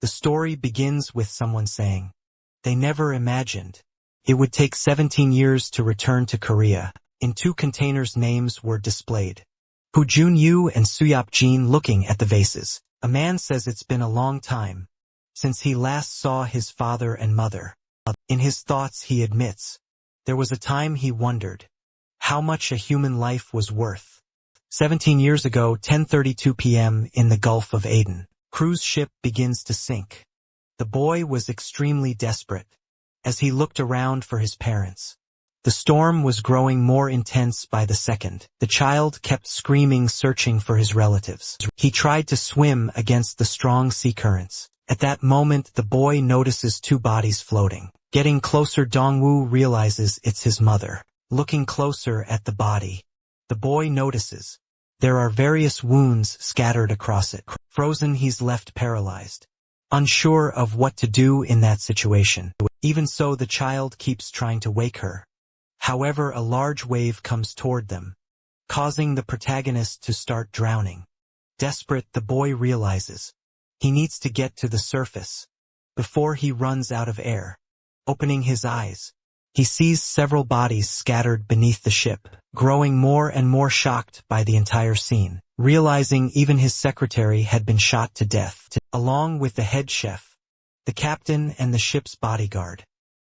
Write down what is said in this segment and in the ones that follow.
The story begins with someone saying, "They never imagined it would take 17 years to return to Korea." In 2 containers names were displayed. Pu Jun-yu and Suyop Jin looking at the vases. A man says it's been a long time since he last saw his father and mother. In his thoughts he admits, there was a time he wondered how much a human life was worth. 17 years ago, 10:32 p.m. in the Gulf of Aden. Cruise ship begins to sink. The boy was extremely desperate as he looked around for his parents. The storm was growing more intense by the second. The child kept screaming, searching for his relatives. He tried to swim against the strong sea currents. At that moment, the boy notices 2 bodies floating. Getting closer, Dongwoo realizes it's his mother. Looking closer at the body, the boy notices there are various wounds scattered across it. Frozen, he's left paralyzed, unsure of what to do in that situation. Even so, the child keeps trying to wake her. However, a large wave comes toward them, causing the protagonist to start drowning. Desperate, the boy realizes he needs to get to the surface before he runs out of air. Opening his eyes, he sees several bodies scattered beneath the ship, growing more and more shocked by the entire scene, realizing even his secretary had been shot to death, along with the head chef, the captain, and the ship's bodyguard.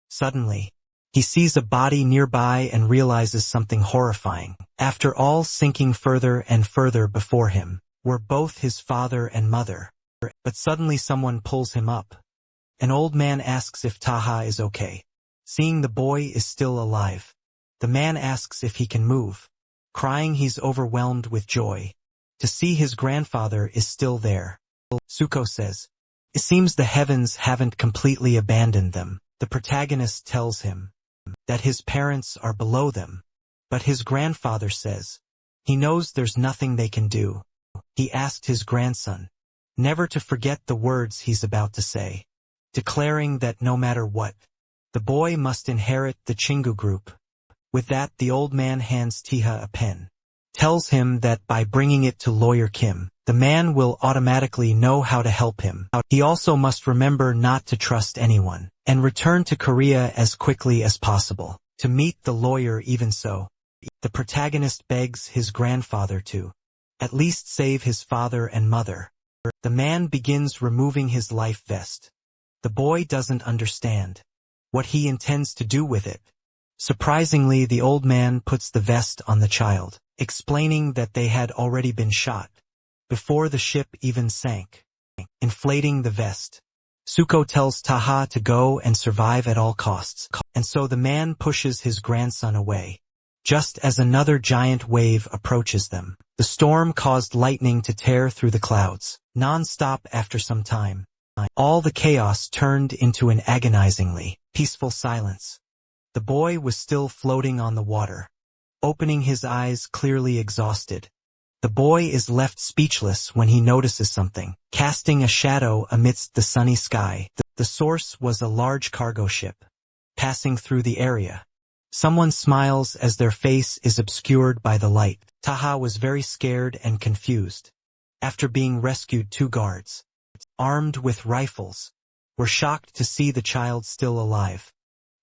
Suddenly, he sees a body nearby and realizes something horrifying. After all, sinking further and further before him were both his father and mother. But suddenly someone pulls him up. An old man asks if Taha is okay. Seeing the boy is still alive, the man asks if he can move. Crying, he's overwhelmed with joy to see his grandfather is still there. Suko says, "It seems the heavens haven't completely abandoned them." The protagonist tells him that his parents are below them, but his grandfather says he knows there's nothing they can do. He asked his grandson never to forget the words he's about to say, declaring that no matter what, the boy must inherit the Chingu group. With that, the old man hands Tiha a pen, tells him that by bringing it to Lawyer Kim, the man will automatically know how to help him. He also must remember not to trust anyone, and return to Korea as quickly as possible to meet the lawyer. Even so, the protagonist begs his grandfather to at least save his father and mother. The man begins removing his life vest. The boy doesn't understand what he intends to do with it. Surprisingly, the old man puts the vest on the child, explaining that they had already been shot before the ship even sank. Inflating the vest, Suko tells Taha to go and survive at all costs, and so the man pushes his grandson away. Just as another giant wave approaches them, the storm caused lightning to tear through the clouds, non-stop. After some time, all the chaos turned into an agonizingly peaceful silence. The boy was still floating on the water, opening his eyes, clearly exhausted. The boy is left speechless when he notices something casting a shadow amidst the sunny sky. The source was a large cargo ship passing through the area. Someone smiles as their face is obscured by the light. Taha was very scared and confused. After being rescued, 2 guards, armed with rifles, were shocked to see the child still alive.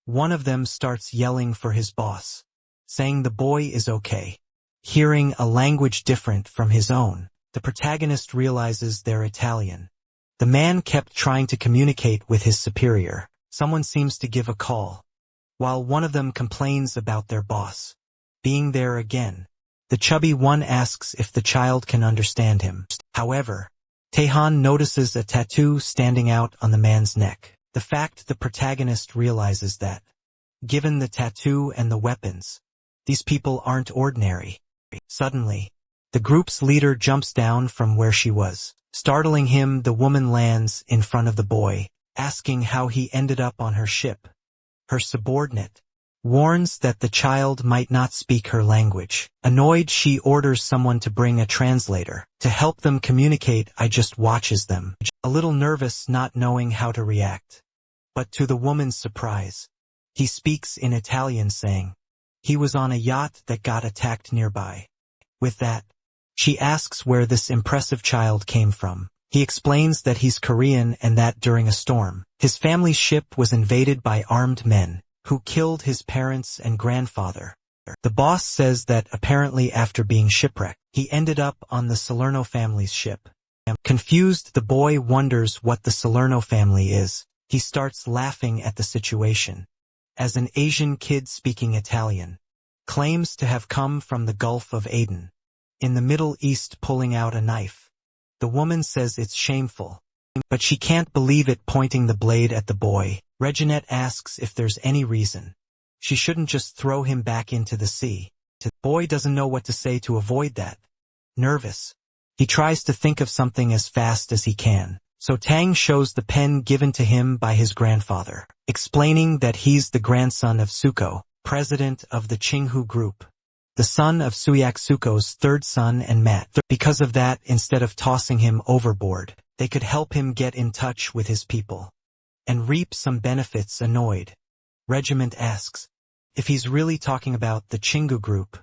One of them starts yelling for his boss, saying the boy is okay. Hearing a language different from his own, the protagonist realizes they're Italian. The man kept trying to communicate with his superior. Someone seems to give a call, while one of them complains about their boss being there again. The chubby one asks if the child can understand him. However, Taehan notices a tattoo standing out on the man's neck. The fact the protagonist realizes that, given the tattoo and the weapons, these people aren't ordinary. Suddenly, the group's leader jumps down from where she was. Startling him, the woman lands in front of the boy, asking how he ended up on her ship. Her subordinate warns that the child might not speak her language. Annoyed, she orders someone to bring a translator to help them communicate. I just watches them, a little nervous, not knowing how to react. But to the woman's surprise, he speaks in Italian, saying he was on a yacht that got attacked nearby. With that, she asks where this impressive child came from. He explains that he's Korean and that during a storm, his family's ship was invaded by armed men, who killed his parents and grandfather. The boss says that apparently after being shipwrecked, he ended up on the Salerno family's ship. Confused, the boy wonders what the Salerno family is. He starts laughing at the situation. As an Asian kid speaking Italian, claims to have come from the Gulf of Aden, in the Middle East, pulling out a knife. The woman says it's shameful, but she can't believe it, pointing the blade at the boy. Reginette asks if there's any reason she shouldn't just throw him back into the sea. The boy doesn't know what to say to avoid that. Nervous, he tries to think of something as fast as he can. So Tang shows the pen given to him by his grandfather, explaining that he's the grandson of Suko, president of the Qinghu Group, the son of Suyak Suko's third son and Matt. Because of that, instead of tossing him overboard, they could help him get in touch with his people and reap some benefits. Annoyed, Regiment asks if he's really talking about the Qinghu Group.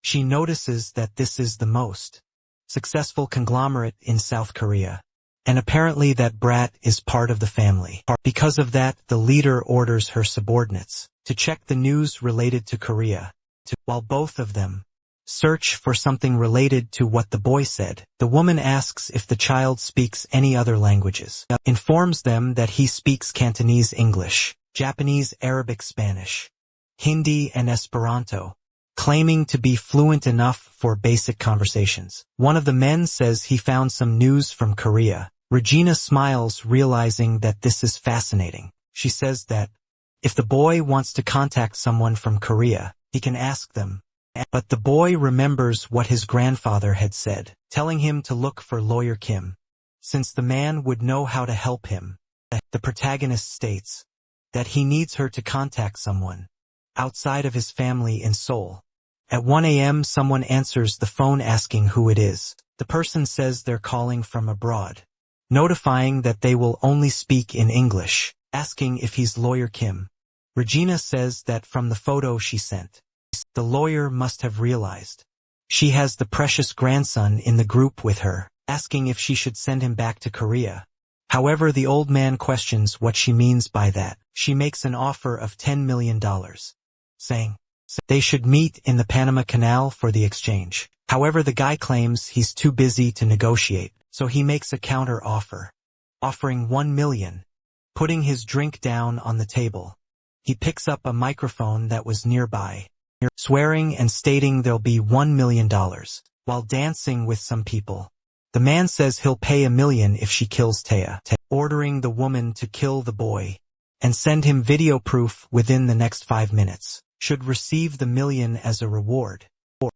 She notices that this is the most successful conglomerate in South Korea, and apparently that brat is part of the family. Because of that, the leader orders her subordinates to check the news related to Korea, while both of them search for something related to what the boy said. The woman asks if the child speaks any other languages, informs them that he speaks Cantonese, English, Japanese, Arabic, Spanish, Hindi, and Esperanto, claiming to be fluent enough for basic conversations. One of the men says he found some news from Korea. Regina smiles, realizing that this is fascinating. She says that if the boy wants to contact someone from Korea, he can ask them. But the boy remembers what his grandfather had said, telling him to look for Lawyer Kim, since the man would know how to help him. The protagonist states that he needs her to contact someone outside of his family in Seoul. At 1 a.m. someone answers the phone asking who it is. The person says they're calling from abroad, notifying that they will only speak in English, asking if he's Lawyer Kim. Regina says that from the photo she sent, the lawyer must have realized she has the precious grandson in the group with her, asking if she should send him back to Korea. However, the old man questions what she means by that. She makes an offer of $10 million, saying they should meet in the Panama Canal for the exchange. However, the guy claims he's too busy to negotiate, so he makes a counter offer, offering $1 million. Putting his drink down on the table, he picks up a microphone that was nearby, swearing and stating there'll be $1 million, while dancing with some people. The man says he'll pay $1 million if she kills Taya, ordering the woman to kill the boy and send him video proof within the next 5 minutes. Should receive the $1 million as a reward.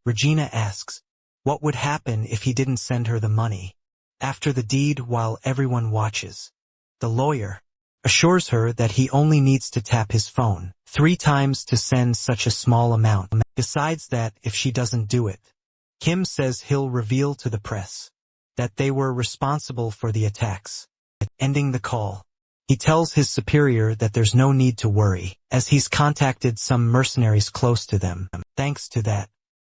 Regina asks what would happen if he didn't send her the money after the deed while everyone watches. The lawyer assures her that he only needs to tap his phone 3 times to send such a small amount. Besides that, if she doesn't do it, Kim says he'll reveal to the press that they were responsible for the attacks. Ending the call, he tells his superior that there's no need to worry, as he's contacted some mercenaries close to them. Thanks to that,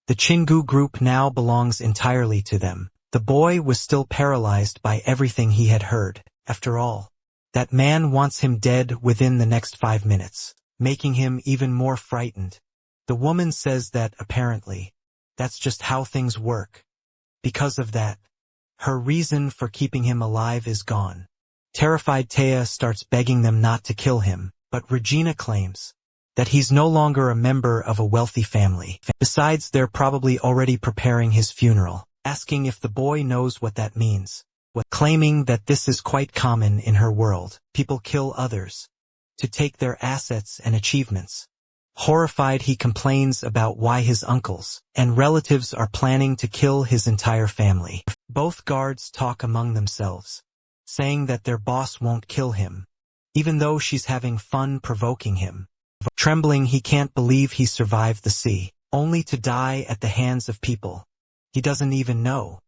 the Qinghu Group now belongs entirely to them. The boy was still paralyzed by everything he had heard. After all, that man wants him dead within the next 5 minutes, making him even more frightened. The woman says that apparently, that's just how things work. Because of that, her reason for keeping him alive is gone. Terrified, Taya starts begging them not to kill him, but Regina claims that he's no longer a member of a wealthy family. Besides, they're probably already preparing his funeral, asking if the boy knows what that means. Claiming that this is quite common in her world. People kill others to take their assets and achievements. Horrified, he complains about why his uncles and relatives are planning to kill his entire family. Both guards talk among themselves, saying that their boss won't kill him, even though she's having fun provoking him. Trembling, he can't believe he survived the sea, only to die at the hands of people he doesn't even know.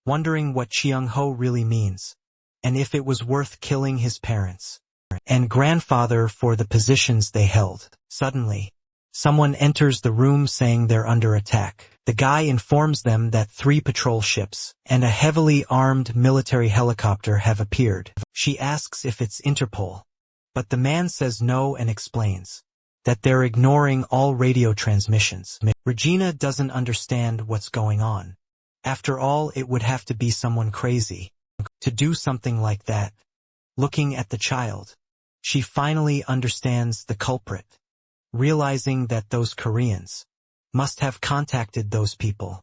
Wondering what Cheung-ho really means, and if it was worth killing his parents and grandfather for the positions they held. Suddenly, Someone enters the room saying they're under attack. The guy informs them that 3 patrol ships and a heavily armed military helicopter have appeared. She asks if it's Interpol, but the man says no and explains that they're ignoring all radio transmissions. Regina doesn't understand what's going on. After all, it would have to be someone crazy to do something like that. Looking at the child, she finally understands the culprit, realizing that those Koreans must have contacted those people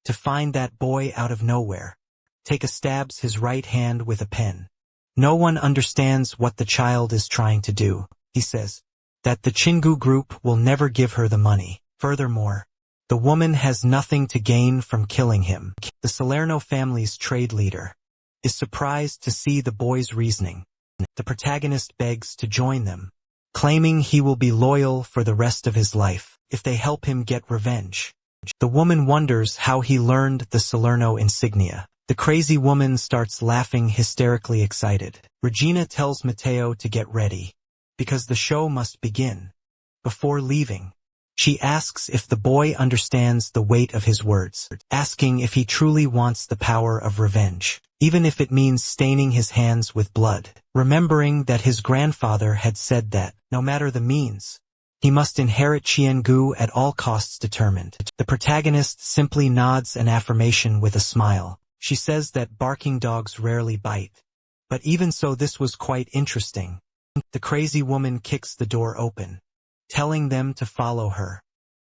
to find that boy out of nowhere. Take a stabs his right hand with a pen. No one understands what the child is trying to do. He says that the Chingu group will never give her the money. Furthermore, the woman has nothing to gain from killing him. The Salerno family's trade leader is surprised to see the boy's reasoning. The protagonist begs to join them, claiming he will be loyal for the rest of his life if they help him get revenge. The woman wonders how he learned the Salerno insignia. The crazy woman starts laughing, hysterically excited. Regina tells Matteo to get ready, because the show must begin. Before leaving, she asks if the boy understands the weight of his words, asking if he truly wants the power of revenge, even if it means staining his hands with blood. Remembering that his grandfather had said that, no matter the means, he must inherit Qiangu at all costs. Determined, the protagonist simply nods an affirmation with a smile. She says that barking dogs rarely bite. But even so, this was quite interesting. The crazy woman kicks the door open, telling them to follow her,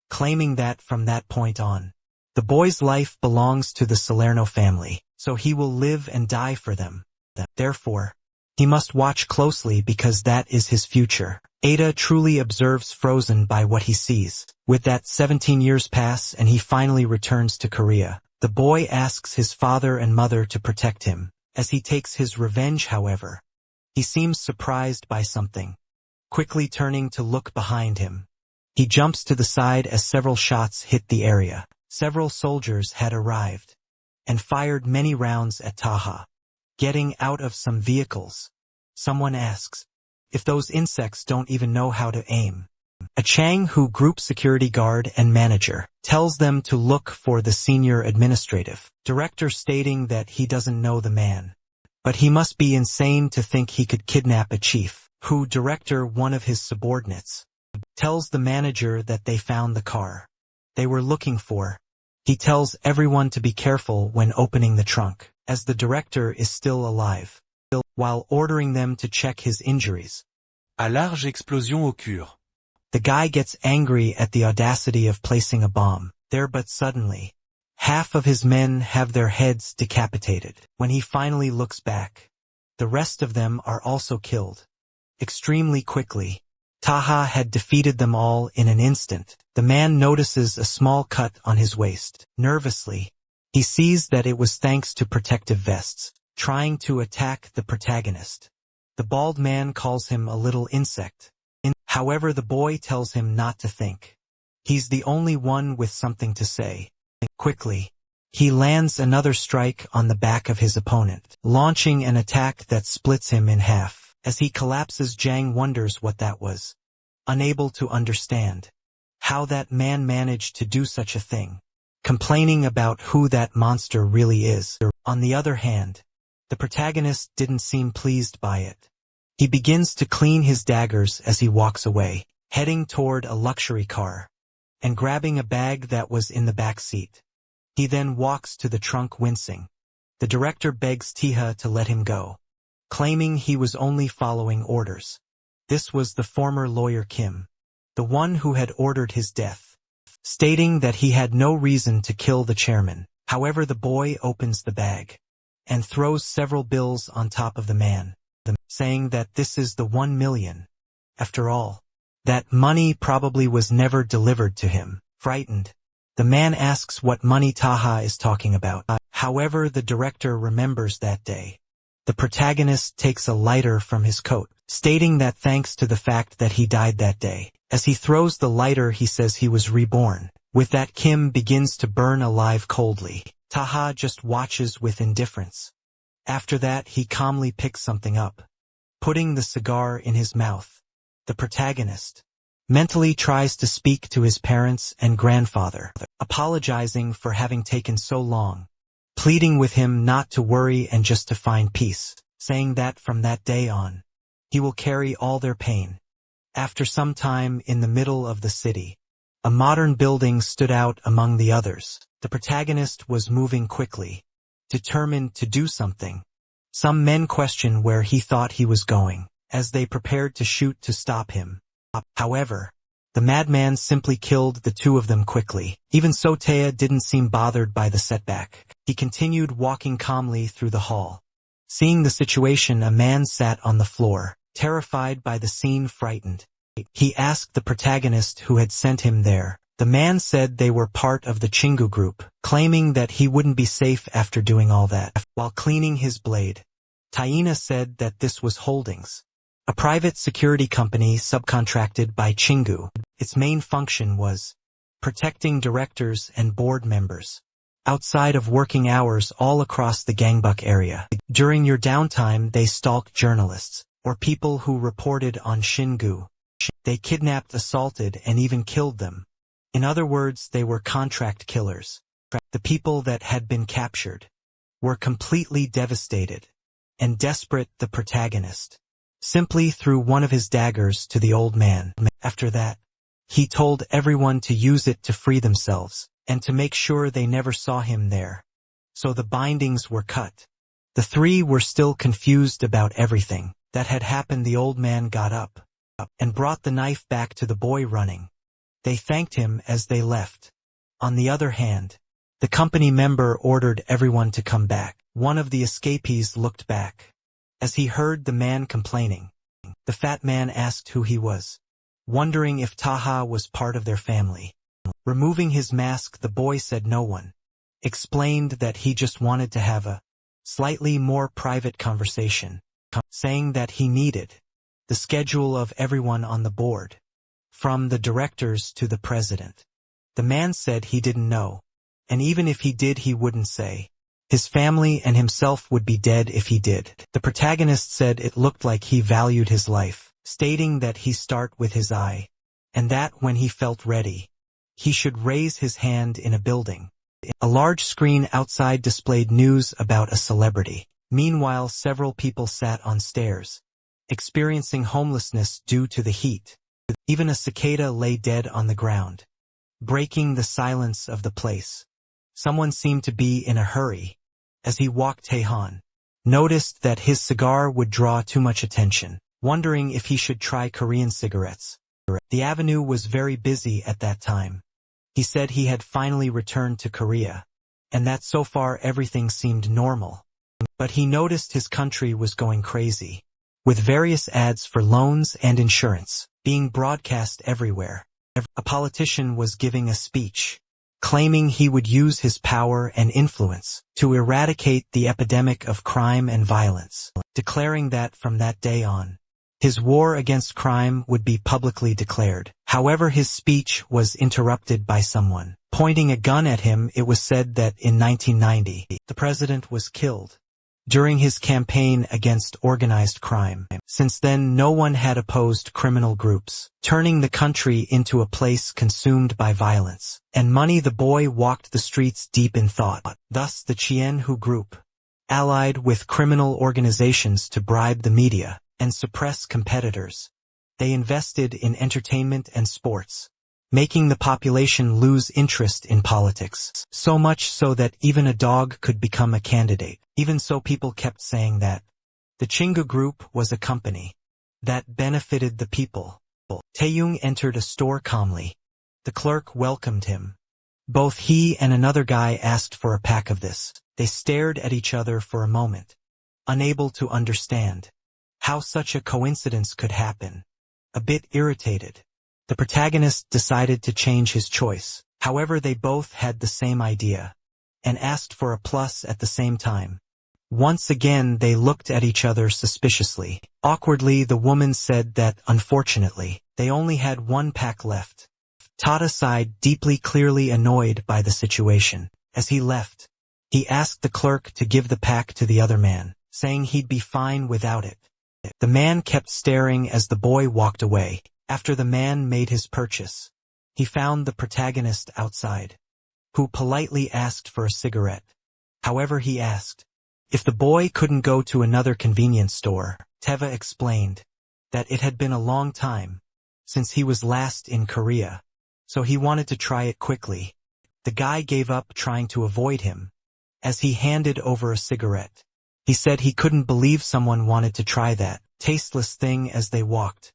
claiming that from that point on, the boy's life belongs to the Salerno family, so he will live and die for them. Therefore, he must watch closely because that is his future. Ada truly observes, frozen by what he sees. With that, 17 years pass and he finally returns to Korea. The boy asks his father and mother to protect him. As he takes his revenge, however, he seems surprised by something. Quickly turning to look behind him, he jumps to the side as several shots hit the area. Several soldiers had arrived and fired many rounds at Taha. Getting out of some vehicles, someone asks if those insects don't even know how to aim. A Changhu group security guard and manager tells them to look for the senior administrative director, stating that he doesn't know the man, but he must be insane to think he could kidnap a chief. Who director, one of his subordinates, tells the manager that they found the car they were looking for. He tells everyone to be careful when opening the trunk, as the director is still alive, while ordering them to check his injuries. À large explosion occure. The guy gets angry at the audacity of placing a bomb there, but suddenly, half of his men have their heads decapitated. When he finally looks back, the rest of them are also killed. Extremely quickly, Taha had defeated them all in an instant. The man notices a small cut on his waist. Nervously, he sees that it was thanks to protective vests, trying to attack the protagonist. The bald man calls him a little insect. However, the boy tells him not to think. He's the only one with something to say. Quickly, he lands another strike on the back of his opponent, launching an attack that splits him in half. As he collapses, Jang wonders what that was, unable to understand how that man managed to do such a thing, complaining about who that monster really is. On the other hand, the protagonist didn't seem pleased by it. He begins to clean his daggers as he walks away, heading toward a luxury car, and grabbing a bag that was in the back seat. He then walks to the trunk, wincing. The director begs Tiha to let him go, claiming he was only following orders. This was the former lawyer Kim, the one who had ordered his death, stating that he had no reason to kill the chairman. However, the boy opens the bag and throws several bills on top of the man, saying that this is the 1 million. After all, that money probably was never delivered to him. Frightened, the man asks what money Taha is talking about. However, the director remembers that day. The protagonist takes a lighter from his coat, stating that thanks to the fact that he died that day. As he throws the lighter, he says he was reborn. With that, Kim begins to burn alive coldly. Taha just watches with indifference. After that, he calmly picks something up, putting the cigar in his mouth. The protagonist Mentally tries to speak to his parents and grandfather, apologizing for having taken so long, pleading with him not to worry and just to find peace, saying that from that day on, he will carry all their pain. After some time in the middle of the city, a modern building stood out among the others. The protagonist was moving quickly, determined to do something. Some men questioned where he thought he was going, as they prepared to shoot to stop him. However, the madman simply killed the two of them quickly. Even so, Taya didn't seem bothered by the setback. He continued walking calmly through the hall. Seeing the situation, a man sat on the floor, terrified by the scene, frightened. He asked the protagonist who had sent him there. The man said they were part of the Chingu group, claiming that he wouldn't be safe after doing all that. While cleaning his blade, Taina said that this was Holdings, a private security company subcontracted by Chingu. Its main function was protecting directors and board members outside of working hours all across the Gangbuk area. During your downtime, they stalked journalists or people who reported on Shingu. They kidnapped, assaulted, and even killed them. In other words, they were contract killers. The people that had been captured were completely devastated and desperate. The protagonist simply threw one of his daggers to the old man. After that, he told everyone to use it to free themselves and to make sure they never saw him there. So the bindings were cut. The three were still confused about everything that had happened. The old man got up and brought the knife back to the boy running. They thanked him as they left. On the other hand, the company member ordered everyone to come back. One of the escapees looked back. As he heard the man complaining, the fat man asked who he was, wondering if Taha was part of their family. Removing his mask, the boy said no one, explained that he just wanted to have a slightly more private conversation, saying that he needed the schedule of everyone on the board, from the directors to the president. The man said he didn't know, and even if he did, he wouldn't say. His family and himself would be dead if he did. The protagonist said it looked like he valued his life, stating that he start with his eye, and that when he felt ready, he should raise his hand in a building. A large screen outside displayed news about a celebrity. Meanwhile, several people sat on stairs, experiencing homelessness due to the heat. Even a cicada lay dead on the ground, breaking the silence of the place. Someone seemed to be in a hurry. As he walked, Taehan noticed that his cigar would draw too much attention, wondering if he should try Korean cigarettes. The avenue was very busy at that time. He said he had finally returned to Korea, and that so far everything seemed normal. But he noticed his country was going crazy, with various ads for loans and insurance being broadcast everywhere. A politician was giving a speech, claiming he would use his power and influence to eradicate the epidemic of crime and violence, declaring that from that day on, his war against crime would be publicly declared. However, his speech was interrupted by someone pointing a gun at him. It was said that in 1990, the president was killed during his campaign against organized crime. Since then, no one had opposed criminal groups, turning the country into a place consumed by violence and money. The boy walked the streets deep in thought. Thus, the Chien-Hu group allied with criminal organizations to bribe the media and suppress competitors. They invested in entertainment and sports, making the population lose interest in politics, so much so that even a dog could become a candidate. Even so, people kept saying that the Chingu Group was a company that benefited the people. Taeyong entered a store calmly. The clerk welcomed him. Both he and another guy asked for a pack of this. They stared at each other for a moment, unable to understand how such a coincidence could happen. A bit irritated, the protagonist decided to change his choice. However, they both had the same idea and asked for a plus at the same time. Once again, they looked at each other suspiciously. Awkwardly, the woman said that, unfortunately, they only had one pack left. Tata sighed deeply, clearly annoyed by the situation. As he left, he asked the clerk to give the pack to the other man, saying he'd be fine without it. The man kept staring as the boy walked away. After the man made his purchase, he found the protagonist outside, who politely asked for a cigarette. However, he asked if the boy couldn't go to another convenience store. Teva explained that it had been a long time since he was last in Korea, so he wanted to try it quickly. The guy gave up trying to avoid him as he handed over a cigarette. He said he couldn't believe someone wanted to try that tasteless thing as they walked.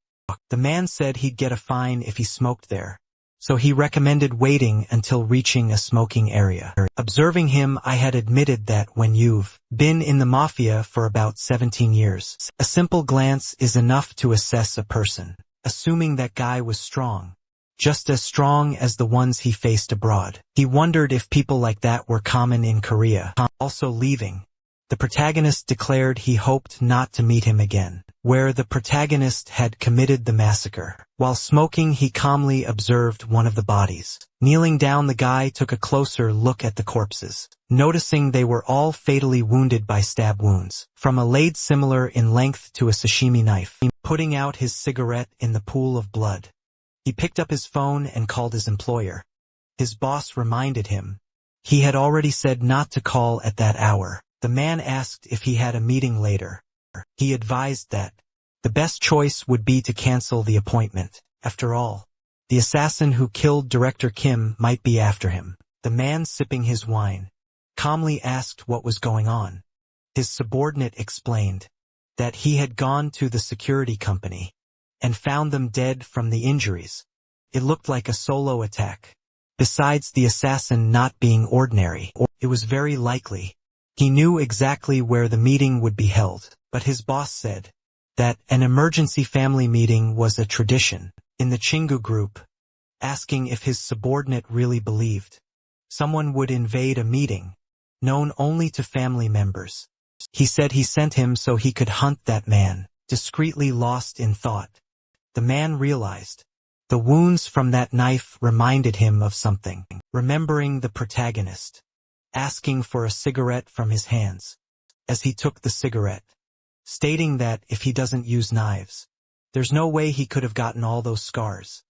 The man said he'd get a fine if he smoked there, so he recommended waiting until reaching a smoking area. Observing him, I had admitted that when you've been in the mafia for about 17 years, a simple glance is enough to assess a person. Assuming that guy was strong, just as strong as the ones he faced abroad. He wondered if people like that were common in Korea. Also leaving, the protagonist declared he hoped not to meet him again, where the protagonist had committed the massacre. While smoking, he calmly observed one of the bodies. Kneeling down, the guy took a closer look at the corpses, noticing they were all fatally wounded by stab wounds, from a blade similar in length to a sashimi knife. Putting out his cigarette in the pool of blood, he picked up his phone and called his employer. His boss reminded him he had already said not to call at that hour. The man asked if he had a meeting later. He advised that the best choice would be to cancel the appointment. After all, the assassin who killed Director Kim might be after him. The man, sipping his wine, calmly asked what was going on. His subordinate explained that he had gone to the security company and found them dead from the injuries. It looked like a solo attack. Besides the assassin not being ordinary, it was very likely he knew exactly where the meeting would be held. But his boss said that an emergency family meeting was a tradition in the Chingu group, asking if his subordinate really believed someone would invade a meeting known only to family members. He said he sent him so he could hunt that man. Discreetly lost in thought, the man realized the wounds from that knife reminded him of something. Remembering the protagonist asking for a cigarette from his hands as he took the cigarette, stating that if he doesn't use knives, there's no way he could have gotten all those scars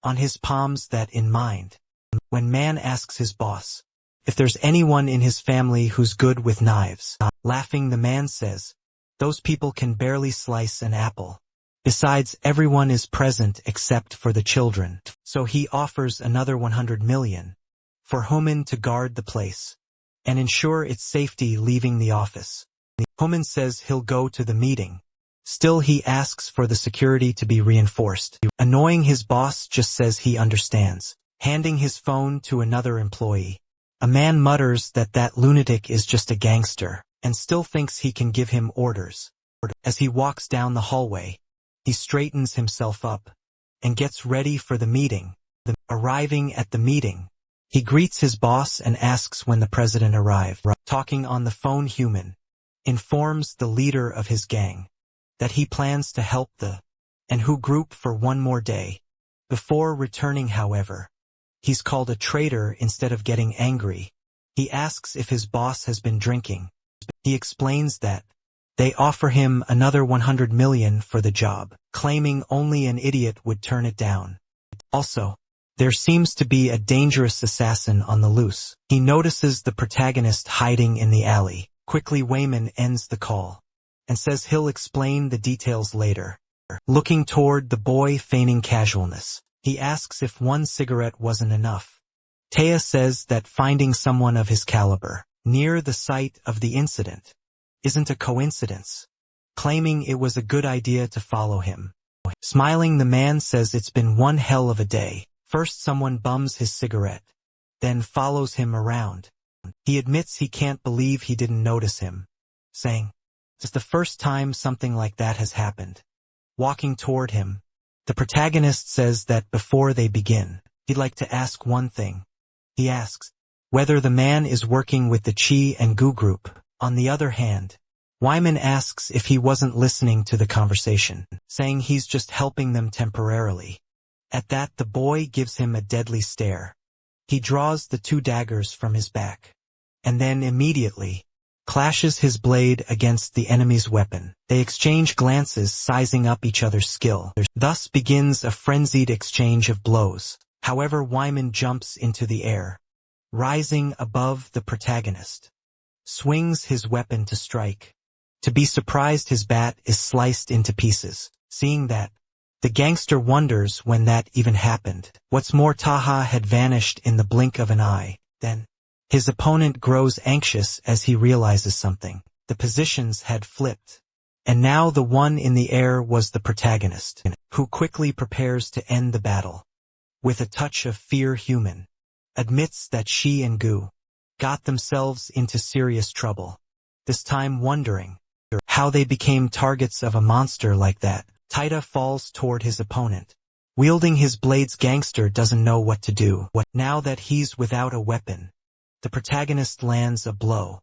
on his palms. That in mind, when man asks his boss if there's anyone in his family who's good with knives, laughing, the man says, those people can barely slice an apple. Besides, everyone is present except for the children. So he offers another 100 million for Homan to guard the place and ensure its safety leaving the office. Homan says he'll go to the meeting. Still, he asks for the security to be reinforced. Annoying, his boss just says he understands, handing his phone to another employee. A man mutters that that lunatic is just a gangster and still thinks he can give him orders. As he walks down the hallway, he straightens himself up and gets ready for the meeting. Arriving at the meeting, he greets his boss and asks when the president arrived. Talking on the phone, Human informs the leader of his gang that he plans to help the and who group for one more day. Before returning, however, he's called a traitor. Instead of getting angry, he asks if his boss has been drinking. He explains that they offer him another 100 million for the job, claiming only an idiot would turn it down. Also, there seems to be a dangerous assassin on the loose. He notices the protagonist hiding in the alley. Quickly, Wayman ends the call and says he'll explain the details later. Looking toward the boy, feigning casualness, he asks if one cigarette wasn't enough. Taya says that finding someone of his caliber near the site of the incident isn't a coincidence, claiming it was a good idea to follow him. Smiling, the man says it's been one hell of a day. First someone bums his cigarette, then follows him around. He admits he can't believe he didn't notice him, saying, "It's the first time something like that has happened." Walking toward him, the protagonist says that before they begin, he'd like to ask one thing. He asks whether the man is working with the Chi and Gu group. On the other hand, Wyman asks if he wasn't listening to the conversation, saying he's just helping them temporarily. At that, the boy gives him a deadly stare. He draws the two daggers from his back, and then immediately clashes his blade against the enemy's weapon. They exchange glances, sizing up each other's skill. Thus begins a frenzied exchange of blows. However, Wyman jumps into the air, rising above the protagonist, swings his weapon to strike. To be surprised, his bat is sliced into pieces. Seeing that, the gangster wonders when that even happened. What's more, Taha had vanished in the blink of an eye. Then, his opponent grows anxious as he realizes something. The positions had flipped, and now the one in the air was the protagonist, who quickly prepares to end the battle. With a touch of fear, Human admits that she and Gu got themselves into serious trouble, this time wondering how they became targets of a monster like that. Taita falls toward his opponent. Wielding his blades, gangster doesn't know what to do. Now that he's without a weapon, the protagonist lands a blow,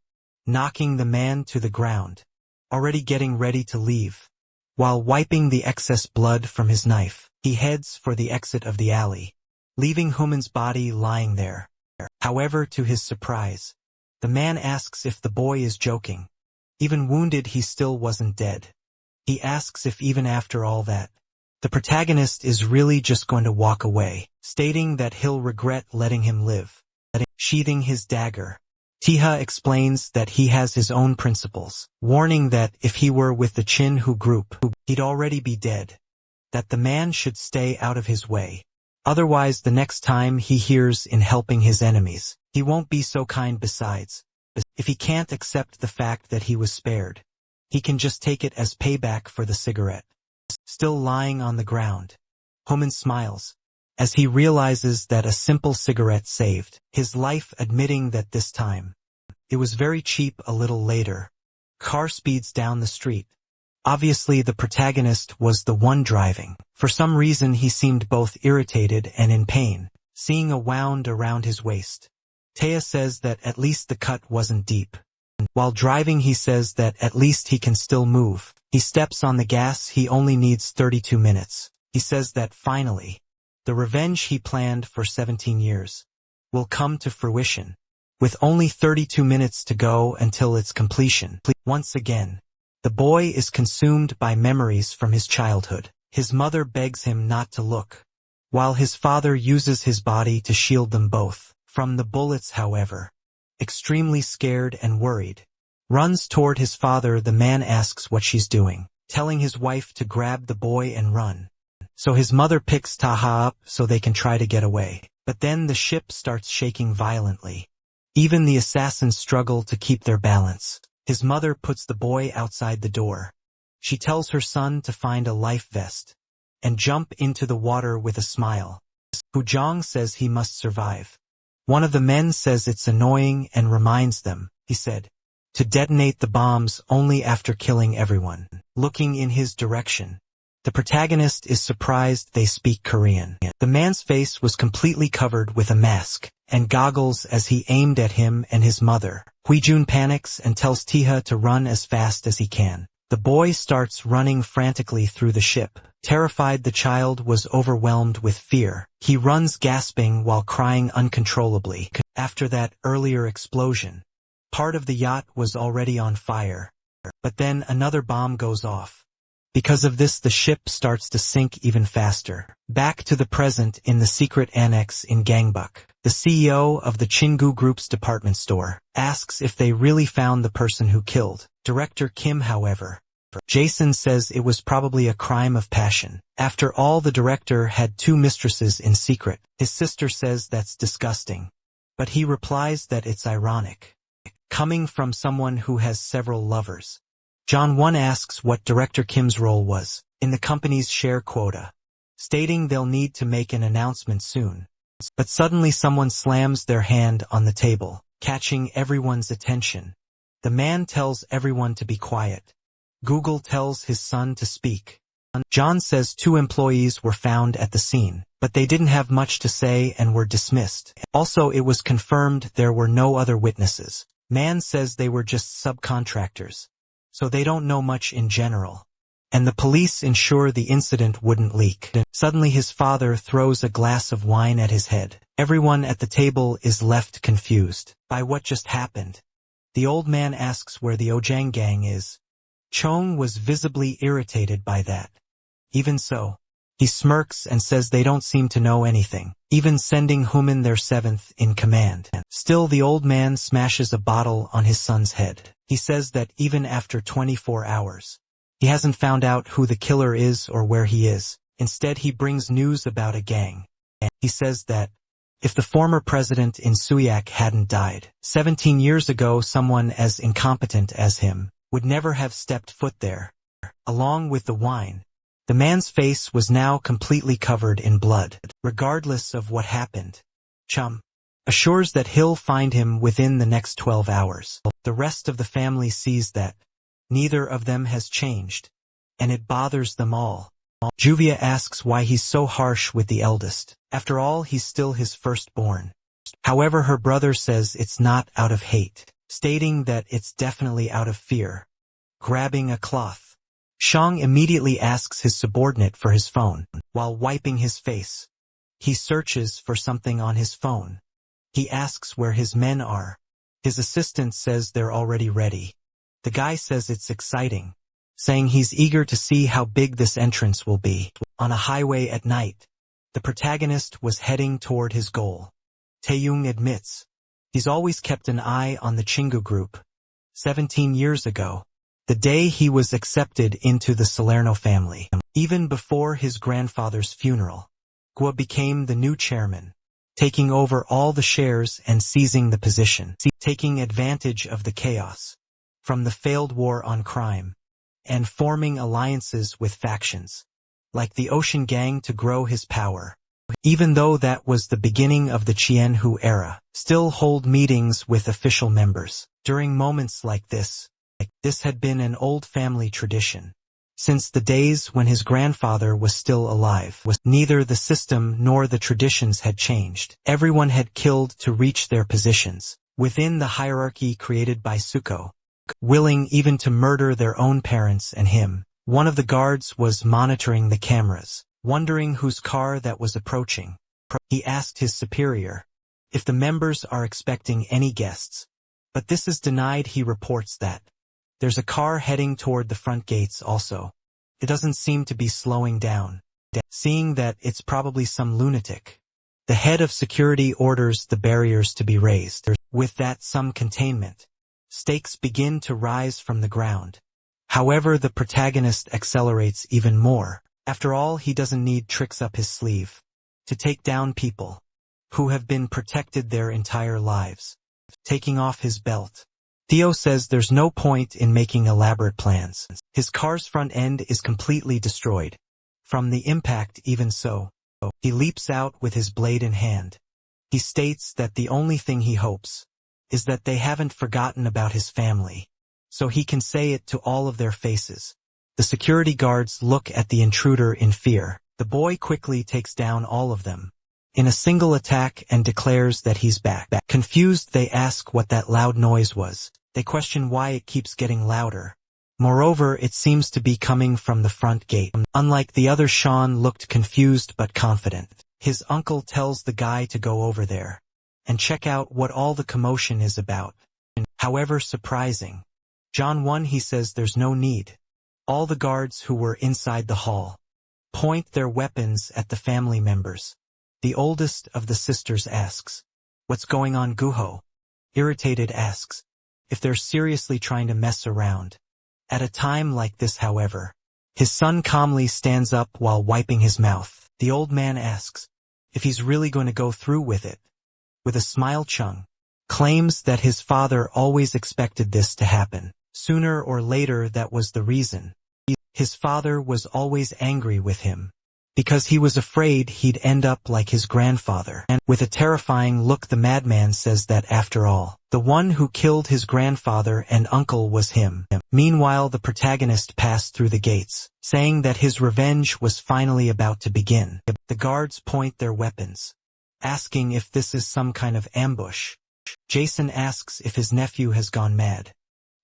knocking the man to the ground, already getting ready to leave. While wiping the excess blood from his knife, he heads for the exit of the alley, leaving Human's body lying there. However, to his surprise, the man asks if the boy is joking. Even wounded, he still wasn't dead. He asks if even after all that, the protagonist is really just going to walk away, stating that he'll regret letting him live. Sheathing his dagger, Taha explains that he has his own principles, warning that if he were with the Chin-Hu group, he'd already be dead, that the man should stay out of his way. Otherwise, the next time he hears in helping his enemies, he won't be so kind. Besides, if he can't accept the fact that he was spared, he can just take it as payback for the cigarette. Still lying on the ground, Human smiles as he realizes that a simple cigarette saved his life, admitting that this time it was very cheap. A little later, car speeds down the street. Obviously, the protagonist was the one driving. For some reason, he seemed both irritated and in pain, seeing a wound around his waist. Taha says that at least the cut wasn't deep. While driving, he says that at least he can still move. He steps on the gas. He only needs 32 minutes. He says that finally, the revenge he planned for 17 years will come to fruition, with only 32 minutes to go until its completion. Once again, the boy is consumed by memories from his childhood. His mother begs him not to look, while his father uses his body to shield them both from the bullets. However, extremely scared and worried, runs toward his father. The man asks what she's doing, telling his wife to grab the boy and run. So his mother picks Taha up so they can try to get away. But then the ship starts shaking violently. Even the assassins struggle to keep their balance. His mother puts the boy outside the door. She tells her son to find a life vest and jump into the water with a smile. Hujong says he must survive. One of the men says it's annoying and reminds them, he said, to detonate the bombs only after killing everyone. Looking in his direction, the protagonist is surprised they speak Korean. The man's face was completely covered with a mask and goggles as he aimed at him and his mother. Huijun panics and tells Taha to run as fast as he can. The boy starts running frantically through the ship. Terrified, the child was overwhelmed with fear. He runs gasping while crying uncontrollably. After that earlier explosion, part of the yacht was already on fire. But then another bomb goes off. Because of this, the ship starts to sink even faster. Back to the present in the secret annex in Gangbuk, the CEO of the Chingu Group's department store asks if they really found the person who killed Director Kim. However, Jason says it was probably a crime of passion. After all, the director had 2 mistresses in secret. His sister says that's disgusting, but he replies that it's ironic, coming from someone who has several lovers. John Won asks what Director Kim's role was in the company's share quota, stating they'll need to make an announcement soon. But suddenly someone slams their hand on the table, catching everyone's attention. The man tells everyone to be quiet. Google tells his son to speak. John says 2 employees were found at the scene, but they didn't have much to say and were dismissed. Also, it was confirmed there were no other witnesses. Man says they were just subcontractors, so they don't know much in general. And the police ensure the incident wouldn't leak. Suddenly his father throws a glass of wine at his head. Everyone at the table is left confused by what just happened. The old man asks where the Ojang gang is. Chong was visibly irritated by that. Even so, he smirks and says they don't seem to know anything, even sending Human their seventh in command. Still, the old man smashes a bottle on his son's head. He says that even after 24 hours, he hasn't found out who the killer is or where he is. Instead, he brings news about a gang. He says that if the former president in Suyak hadn't died 17 years ago, someone as incompetent as him would never have stepped foot there. Along with the wine, the man's face was now completely covered in blood. Regardless of what happened, Chum assures that he'll find him within the next 12 hours. The rest of the family sees that neither of them has changed, and it bothers them all. Juvia asks why he's so harsh with the eldest. After all, he's still his firstborn. However, her brother says it's not out of hate, stating that it's definitely out of fear. Grabbing a cloth, Shang immediately asks his subordinate for his phone. While wiping his face, he searches for something on his phone. He asks where his men are. His assistant says they're already ready. The guy says it's exciting, saying he's eager to see how big this entrance will be. On a highway at night, the protagonist was heading toward his goal. Taeyong admits he's always kept an eye on the Chingu group. 17 years ago, the day he was accepted into the Salerno family. Even before his grandfather's funeral, Gua became the new chairman, taking over all the shares and seizing the position, taking advantage of the chaos from the failed war on crime, and forming alliances with factions, like the Ocean Gang, to grow his power. Even though that was the beginning of the Qianhu era, still hold meetings with official members. During moments like this had been an old family tradition. Since the days when his grandfather was still alive, neither the system nor the traditions had changed. Everyone had killed to reach their positions within the hierarchy created by Suko, willing even to murder their own parents and him. One of the guards was monitoring the cameras, wondering whose car that was approaching. He asked his superior if the members are expecting any guests, but this is denied. He reports that there's a car heading toward the front gates also. It doesn't seem to be slowing down. Seeing that it's probably some lunatic, the head of security orders the barriers to be raised. With that some containment, stakes begin to rise from the ground. However, the protagonist accelerates even more. After all, he doesn't need tricks up his sleeve to take down people who have been protected their entire lives. Taking off his belt, Theo says there's no point in making elaborate plans. His car's front end is completely destroyed from the impact. Even so, he leaps out with his blade in hand. He states that the only thing he hopes is that they haven't forgotten about his family, so he can say it to all of their faces. The security guards look at the intruder in fear. The boy quickly takes down all of them in a single attack and declares that he's back. Confused, they ask what that loud noise was. They question why it keeps getting louder. Moreover, it seems to be coming from the front gate. Unlike the other, Sean looked confused but confident. His uncle tells the guy to go over there and check out what all the commotion is about. However surprising, John 1, he says there's no need. All the guards who were inside the hall point their weapons at the family members. The oldest of the sisters asks, "What's going on?" Guho, irritated, asks if they're seriously trying to mess around. At a time like this, however, his son calmly stands up while wiping his mouth. The old man asks if he's really going to go through with it. With a smile, Chung claims that his father always expected this to happen. Sooner or later, that was the reason. His father was always angry with him because he was afraid he'd end up like his grandfather. And with a terrifying look, the madman says that after all, the one who killed his grandfather and uncle was him. Meanwhile, the protagonist passed through the gates, saying that his revenge was finally about to begin. The guards point their weapons, asking if this is some kind of ambush. Jason asks if his nephew has gone mad.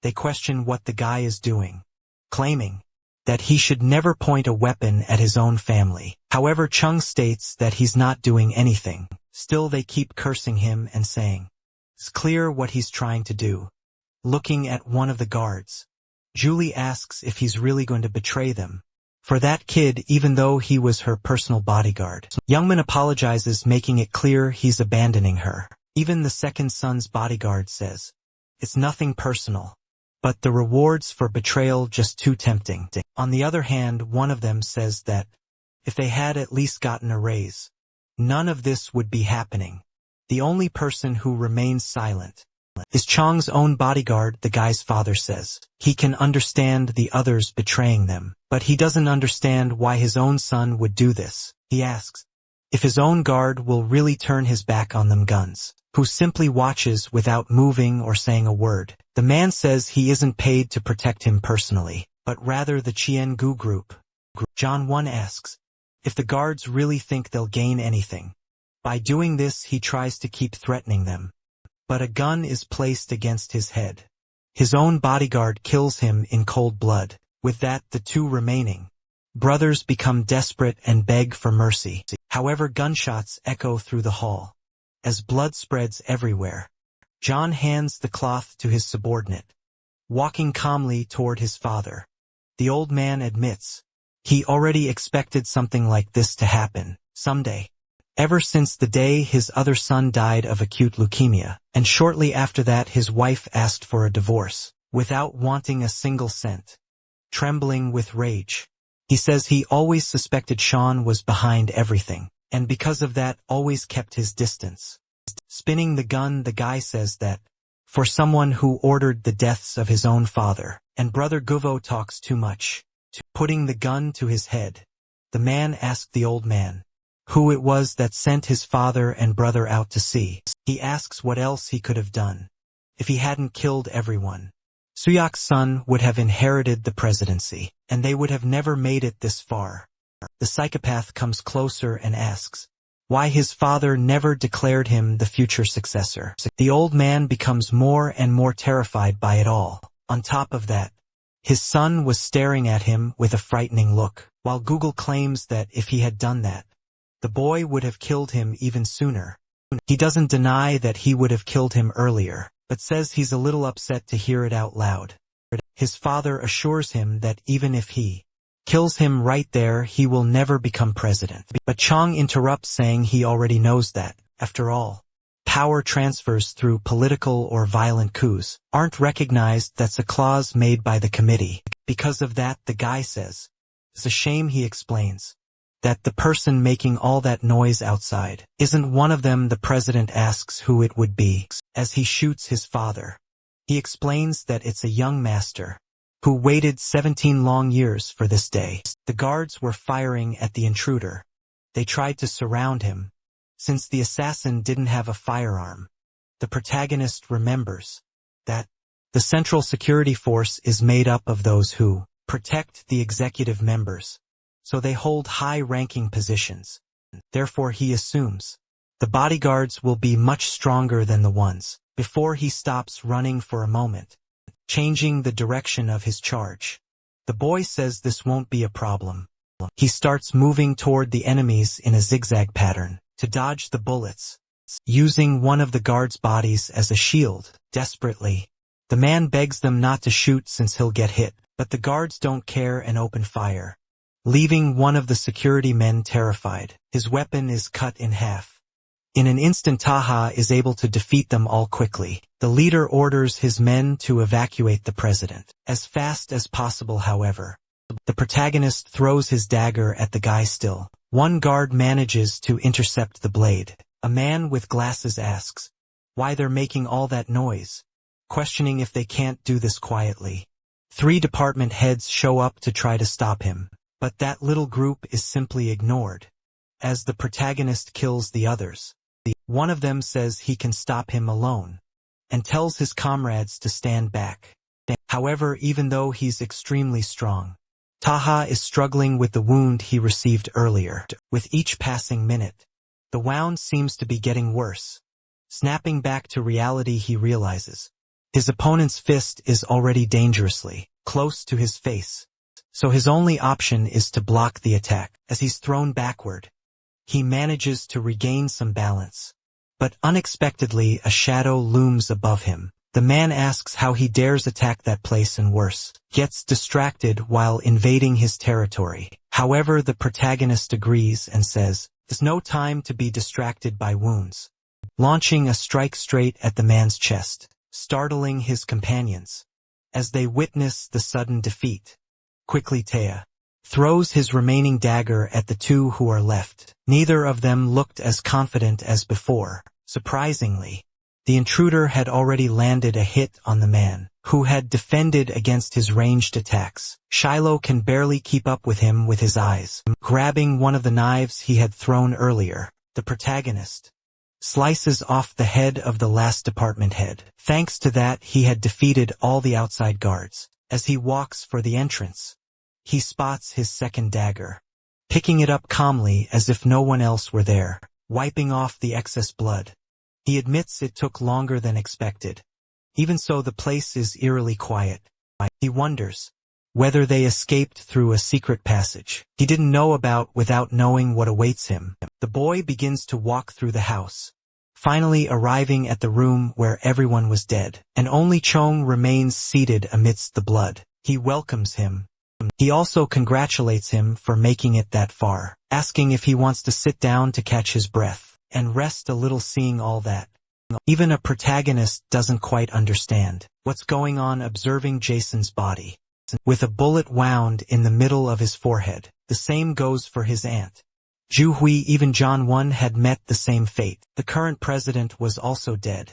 They question what the guy is doing, claiming that he should never point a weapon at his own family. However, Chung states that he's not doing anything. Still, they keep cursing him and saying it's clear what he's trying to do. looking at one of the guards. Julie asks if he's really going to betray them. For that kid, even though he was her personal bodyguard. Youngman apologizes, making it clear he's abandoning her. Even the second son's bodyguard says, "It's nothing personal. But the rewards for betrayal just too tempting." On the other hand, one of them says that, if they had at least gotten a raise, none of this would be happening. The only person who remains silent is Chong's own bodyguard. The guy's father says he can understand the others betraying them, but he doesn't understand why his own son would do this. He asks if his own guard will really turn his back on them guns, who simply watches without moving or saying a word. The man says he isn't paid to protect him personally, but rather the Chien Gu group. John 1 asks if the guards really think they'll gain anything. By doing this, he tries to keep threatening them. But a gun is placed against his head. His own bodyguard kills him in cold blood. With that, the two remaining brothers become desperate and beg for mercy. However, gunshots echo through the hall. As blood spreads everywhere, John hands the cloth to his subordinate, walking calmly toward his father. The old man admits he already expected something like this to happen someday. Ever since the day his other son died of acute leukemia, and shortly after that his wife asked for a divorce, without wanting a single cent. Trembling with rage, he says he always suspected Sean was behind everything, and because of that always kept his distance. Spinning the gun, the guy says that, for someone who ordered the deaths of his own father and brother, Guvo talks too much. Putting the gun to his head, the man asked the old man who it was that sent his father and brother out to sea. He asks what else he could have done if he hadn't killed everyone. Suyak's son would have inherited the presidency, and they would have never made it this far. The psychopath comes closer and asks why his father never declared him the future successor. The old man becomes more and more terrified by it all. On top of that, his son was staring at him with a frightening look, while Google claims that if he had done that, the boy would have killed him even sooner. He doesn't deny that he would have killed him earlier, but says he's a little upset to hear it out loud. His father assures him that even if he kills him right there, he will never become president. But Chong interrupts, saying he already knows that, after all, power transfers through political or violent coups aren't recognized. That's a clause made by the committee. Because of that, the guy says, it's a shame, he explains, that the person making all that noise outside isn't one of them. The president asks who it would be as he shoots his father. He explains that it's a young master who waited 17 long years for this day. The guards were firing at the intruder. They tried to surround him. Since the assassin didn't have a firearm, the protagonist remembers that the Central Security Force is made up of those who protect the executive members, so they hold high-ranking positions. Therefore, he assumes the bodyguards will be much stronger than the ones before. He stops running for a moment, changing the direction of his charge. The boy says this won't be a problem. He starts moving toward the enemies in a zigzag pattern to dodge the bullets, using one of the guards' bodies as a shield. Desperately, the man begs them not to shoot since he'll get hit, but the guards don't care and open fire, leaving one of the security men terrified. His weapon is cut in half. In an instant, Taha is able to defeat them all quickly. The leader orders his men to evacuate the president as fast as possible. However, the protagonist throws his dagger at the guy still. One guard manages to intercept the blade. A man with glasses asks why they're making all that noise, questioning if they can't do this quietly. 3 department heads show up to try to stop him, but that little group is simply ignored as the protagonist kills the others. One of them says he can stop him alone and tells his comrades to stand back. However, even though he's extremely strong, Taha is struggling with the wound he received earlier. With each passing minute, the wound seems to be getting worse. Snapping back to reality, he realizes his opponent's fist is already dangerously close to his face, so his only option is to block the attack. As he's thrown backward, he manages to regain some balance, but unexpectedly a shadow looms above him. The man asks how he dares attack that place and worse, gets distracted while invading his territory. However, the protagonist agrees and says, "There's no time to be distracted by wounds," launching a strike straight at the man's chest, startling his companions as they witness the sudden defeat. Quickly Taya throws his remaining dagger at the two who are left. Neither of them looked as confident as before. Surprisingly, the intruder had already landed a hit on the man, who had defended against his ranged attacks. Shiloh can barely keep up with him with his eyes. Grabbing one of the knives he had thrown earlier, the protagonist slices off the head of the last department head. Thanks to that, he had defeated all the outside guards. As he walks for the entrance, he spots his second dagger, picking it up calmly as if no one else were there, wiping off the excess blood. He admits it took longer than expected. Even so, the place is eerily quiet. He wonders whether they escaped through a secret passage he didn't know about without knowing what awaits him. The boy begins to walk through the house, finally arriving at the room where everyone was dead, and only Chong remains seated amidst the blood. He welcomes him. He also congratulates him for making it that far, asking if he wants to sit down to catch his breath and rest a little. Seeing all that, even a protagonist doesn't quite understand what's going on, observing Jason's body with a bullet wound in the middle of his forehead. The same goes for his aunt, Ju Hui. Even John Won had met the same fate. The current president was also dead.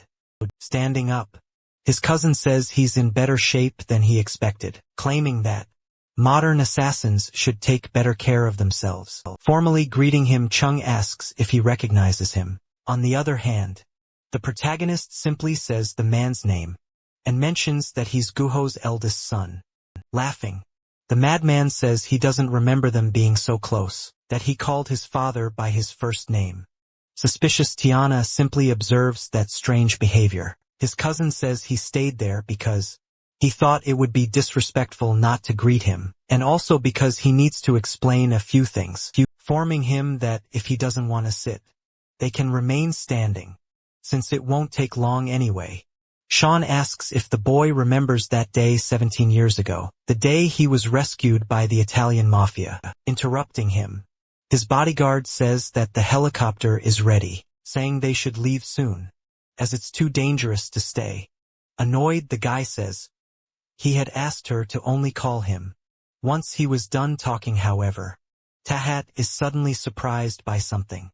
Standing up, his cousin says he's in better shape than he expected, claiming that modern assassins should take better care of themselves. Formally greeting him, Chung asks if he recognizes him. On the other hand, the protagonist simply says the man's name and mentions that he's Guho's eldest son. Laughing, the madman says he doesn't remember them being so close, that he called his father by his first name. Suspicious, Tiana simply observes that strange behavior. His cousin says he stayed there because he thought it would be disrespectful not to greet him, and also because he needs to explain a few things, informing him that if he doesn't want to sit, they can remain standing, since it won't take long anyway. Sean asks if the boy remembers that day 17 years ago, the day he was rescued by the Italian mafia. Interrupting him, his bodyguard says that the helicopter is ready, saying they should leave soon, as it's too dangerous to stay. Annoyed, the guy says he had asked her to only call him once he was done talking. However, Tahat is suddenly surprised by something,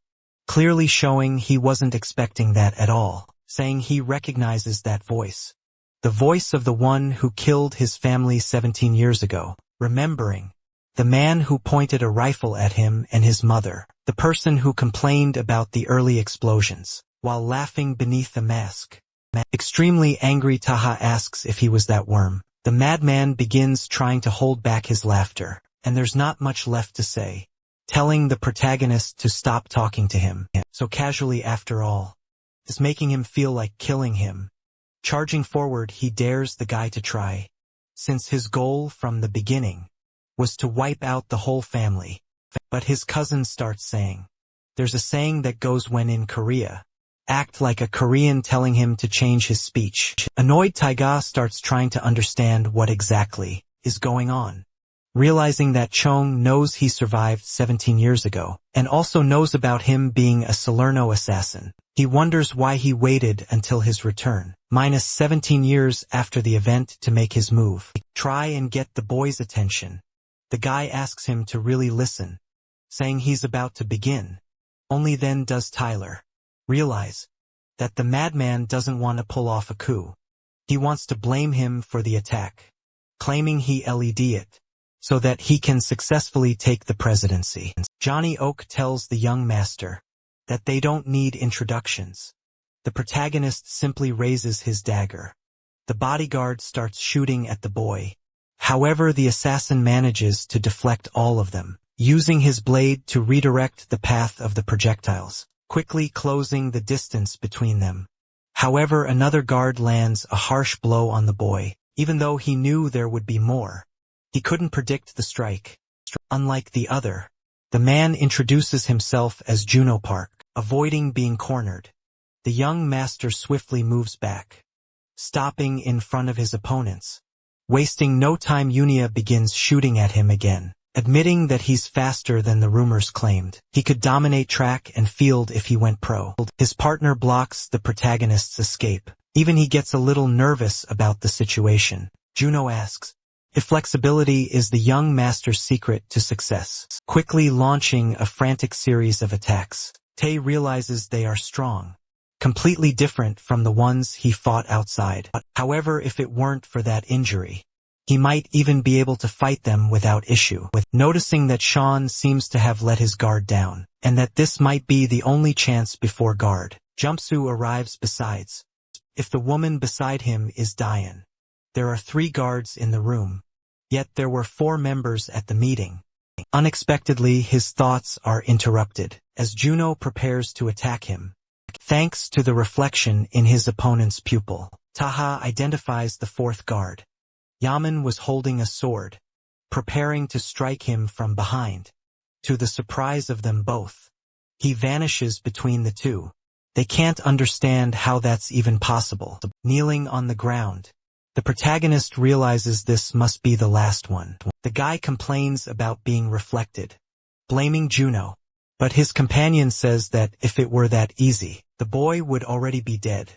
clearly showing he wasn't expecting that at all, saying he recognizes that voice. The voice of the one who killed his family 17 years ago, remembering the man who pointed a rifle at him and his mother, the person who complained about the early explosions, while laughing beneath the mask. Extremely angry, Taha asks if he was that worm. The madman begins trying to hold back his laughter, and there's not much left to say, telling the protagonist to stop talking to him so casually after all. Is making him feel like killing him. Charging forward, he dares the guy to try, since his goal from the beginning was to wipe out the whole family. But his cousin starts saying, there's a saying that goes when in Korea, act like a Korean, telling him to change his speech. Annoyed, Taiga starts trying to understand what exactly is going on, realizing that Chong knows he survived 17 years ago, and also knows about him being a Salerno assassin. He wonders why he waited until his return, minus 17 years after the event, to make his move. Try and get the boy's attention. The guy asks him to really listen, saying he's about to begin. Only then does Tyler realize that the madman doesn't want to pull off a coup. He wants to blame him for the attack, claiming he led it, so that he can successfully take the presidency. Johnny Oak tells the young master that they don't need introductions. The protagonist simply raises his dagger. The bodyguard starts shooting at the boy. However, the assassin manages to deflect all of them, using his blade to redirect the path of the projectiles, quickly closing the distance between them. However, another guard lands a harsh blow on the boy, even though he knew there would be more. He couldn't predict the strike. Unlike the other, the man introduces himself as Juno Park, avoiding being cornered. The young master swiftly moves back, stopping in front of his opponents. Wasting no time, Yunia begins shooting at him again, admitting that he's faster than the rumors claimed. He could dominate track and field if he went pro. His partner blocks the protagonist's escape. Even he gets a little nervous about the situation. Juno asks if flexibility is the young master's secret to success, quickly launching a frantic series of attacks. Tae realizes they are strong, completely different from the ones he fought outside. However, if it weren't for that injury, he might even be able to fight them without issue. Noticing that Sean seems to have let his guard down, and that this might be the only chance before guard, Jumpsu arrives besides. If the woman beside him is Diane. There are 3 guards in the room, yet there were 4 members at the meeting. Unexpectedly, his thoughts are interrupted, as Juno prepares to attack him. Thanks to the reflection in his opponent's pupil, Taha identifies the 4th guard. Yaman was holding a sword, preparing to strike him from behind. To the surprise of them both, he vanishes between the two. They can't understand how that's even possible. Kneeling on the ground, the protagonist realizes this must be the last one. The guy complains about being reflected, blaming Juno. But his companion says that if it were that easy, the boy would already be dead.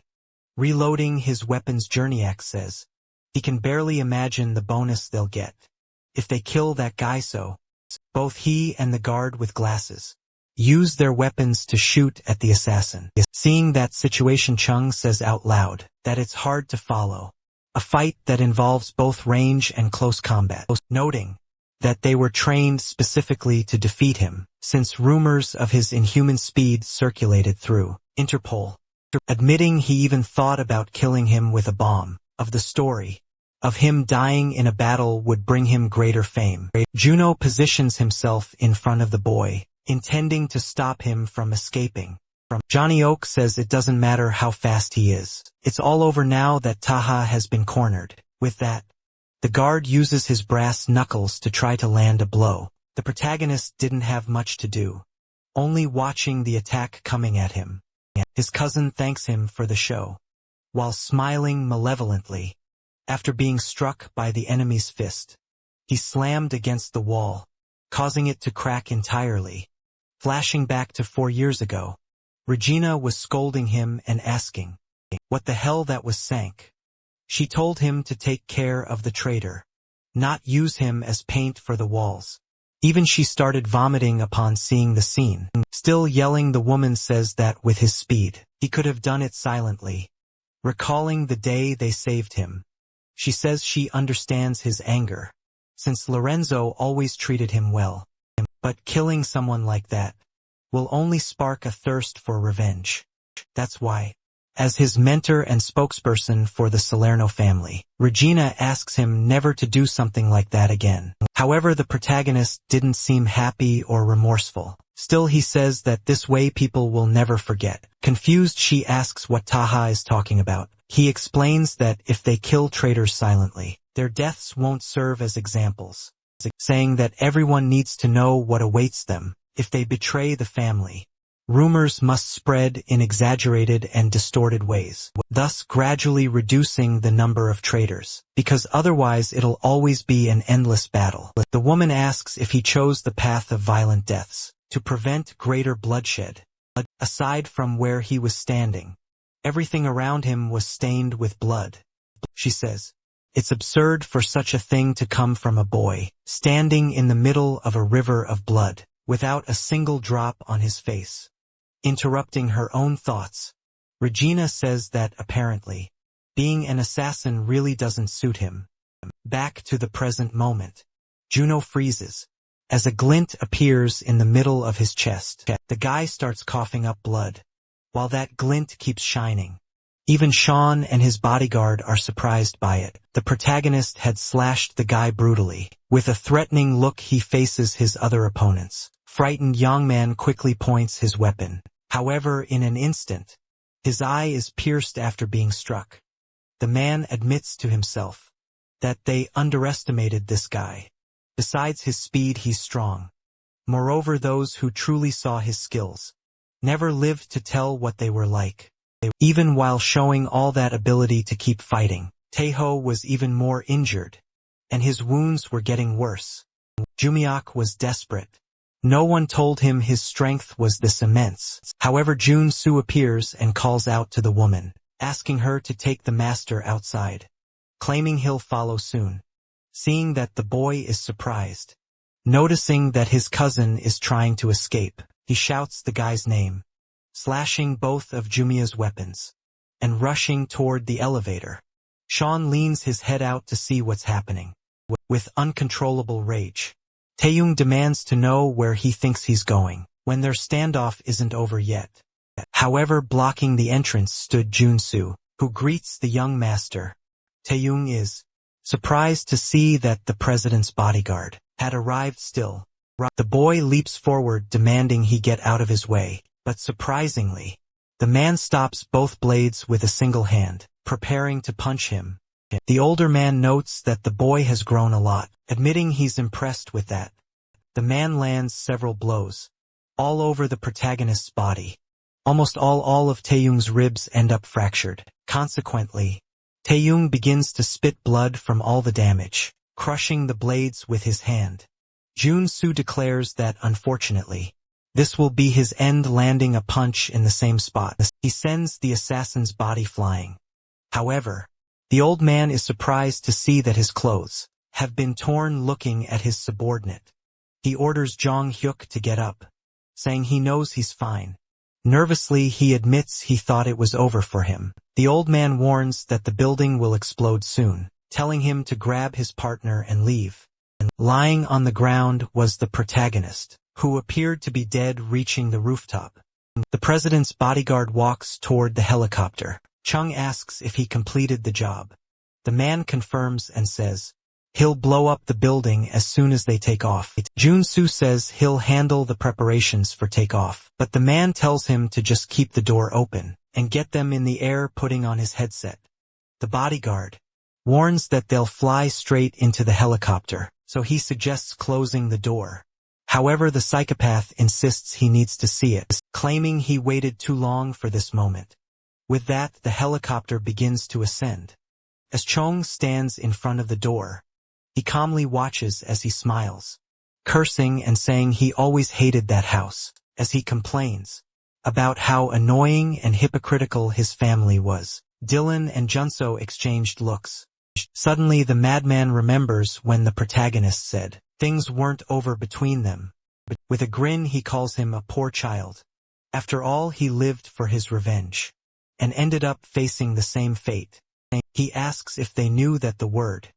Reloading his weapons, Journiak says he can barely imagine the bonus they'll get if they kill that guy. So both he and the guard with glasses use their weapons to shoot at the assassin. Seeing that situation, Chung says out loud that it's hard to follow a fight that involves both range and close combat, noting that they were trained specifically to defeat him, since rumors of his inhuman speed circulated through Interpol. Admitting he even thought about killing him with a bomb, of the story of him dying in a battle would bring him greater fame. Juno positions himself in front of the boy, intending to stop him from escaping. Johnny Oak says it doesn't matter how fast he is. It's all over now that Taha has been cornered. With that, the guard uses his brass knuckles to try to land a blow. The protagonist didn't have much to do, only watching the attack coming at him. His cousin thanks him for the show, while smiling malevolently. After being struck by the enemy's fist, he slammed against the wall, causing it to crack entirely. Flashing back to 4 years ago, Regina was scolding him and asking what the hell that was sank. She told him to take care of the traitor, not use him as paint for the walls. Even she started vomiting upon seeing the scene. Still yelling, the woman says that with his speed, he could have done it silently. Recalling the day they saved him, she says she understands his anger, since Lorenzo always treated him well. But killing someone like that will only spark a thirst for revenge. That's why, as his mentor and spokesperson for the Salerno family, Regina asks him never to do something like that again. However, the protagonist didn't seem happy or remorseful. Still, he says that this way people will never forget. Confused, she asks what Taha is talking about. He explains that if they kill traitors silently, their deaths won't serve as examples, saying that everyone needs to know what awaits them if they betray the family. Rumors must spread in exaggerated and distorted ways, thus gradually reducing the number of traitors, because otherwise it'll always be an endless battle. The woman asks if he chose the path of violent deaths to prevent greater bloodshed. Aside from where he was standing, everything around him was stained with blood. She says, it's absurd for such a thing to come from a boy, standing in the middle of a river of blood, without a single drop on his face. Interrupting her own thoughts, Regina says that apparently, being an assassin really doesn't suit him. Back to the present moment, Juno freezes, as a glint appears in the middle of his chest. The guy starts coughing up blood, while that glint keeps shining. Even Sean and his bodyguard are surprised by it. The protagonist had slashed the guy brutally. With a threatening look, he faces his other opponents. Frightened young man quickly points his weapon. However, in an instant, his eye is pierced after being struck. The man admits to himself that they underestimated this guy. Besides his speed, he's strong. Moreover, those who truly saw his skills never lived to tell what they were like. Even while showing all that ability to keep fighting, Taeho was even more injured, and his wounds were getting worse. Jumiak was desperate. No one told him his strength was this immense. However, Jun-soo appears and calls out to the woman, asking her to take the master outside, claiming he'll follow soon. Seeing that the boy is surprised, noticing that his cousin is trying to escape, he shouts the guy's name, slashing both of Jumia's weapons, and rushing toward the elevator. Sean leans his head out to see what's happening. With uncontrollable rage, Taeyong demands to know where he thinks he's going, when their standoff isn't over yet. However, blocking the entrance stood Jun-soo, who greets the young master. Taeyong is surprised to see that the president's bodyguard had arrived still. The boy leaps forward demanding he get out of his way, but surprisingly, the man stops both blades with a single hand, preparing to punch him. The older man notes that the boy has grown a lot, admitting he's impressed with that. The man lands several blows, all over the protagonist's body. Almost all of Taeyong's ribs end up fractured. Consequently, Taeyong begins to spit blood from all the damage, crushing the blades with his hand. Jun-soo declares that, unfortunately, this will be his end, landing a punch in the same spot. He sends the assassin's body flying. However, the old man is surprised to see that his clothes have been torn. Looking at his subordinate, he orders Jong-hyuk to get up, saying he knows he's fine. Nervously, he admits he thought it was over for him. The old man warns that the building will explode soon, telling him to grab his partner and leave. Lying on the ground was the protagonist, who appeared to be dead, reaching the rooftop. The president's bodyguard walks toward the helicopter. Chung asks if he completed the job. The man confirms and says he'll blow up the building as soon as they take off. Jun-soo says he'll handle the preparations for takeoff, but the man tells him to just keep the door open and get them in the air, putting on his headset. The bodyguard warns that they'll fly straight into the helicopter, so he suggests closing the door. However, the psychopath insists he needs to see it, claiming he waited too long for this moment. With that, the helicopter begins to ascend. As Chong stands in front of the door, he calmly watches as he smiles, cursing and saying he always hated that house, as he complains about how annoying and hypocritical his family was. Dylan and Junso exchanged looks. Suddenly, the madman remembers when the protagonist said things weren't over between them. With a grin, he calls him a poor child. After all, he lived for his revenge and ended up facing the same fate. He asks if they knew that the word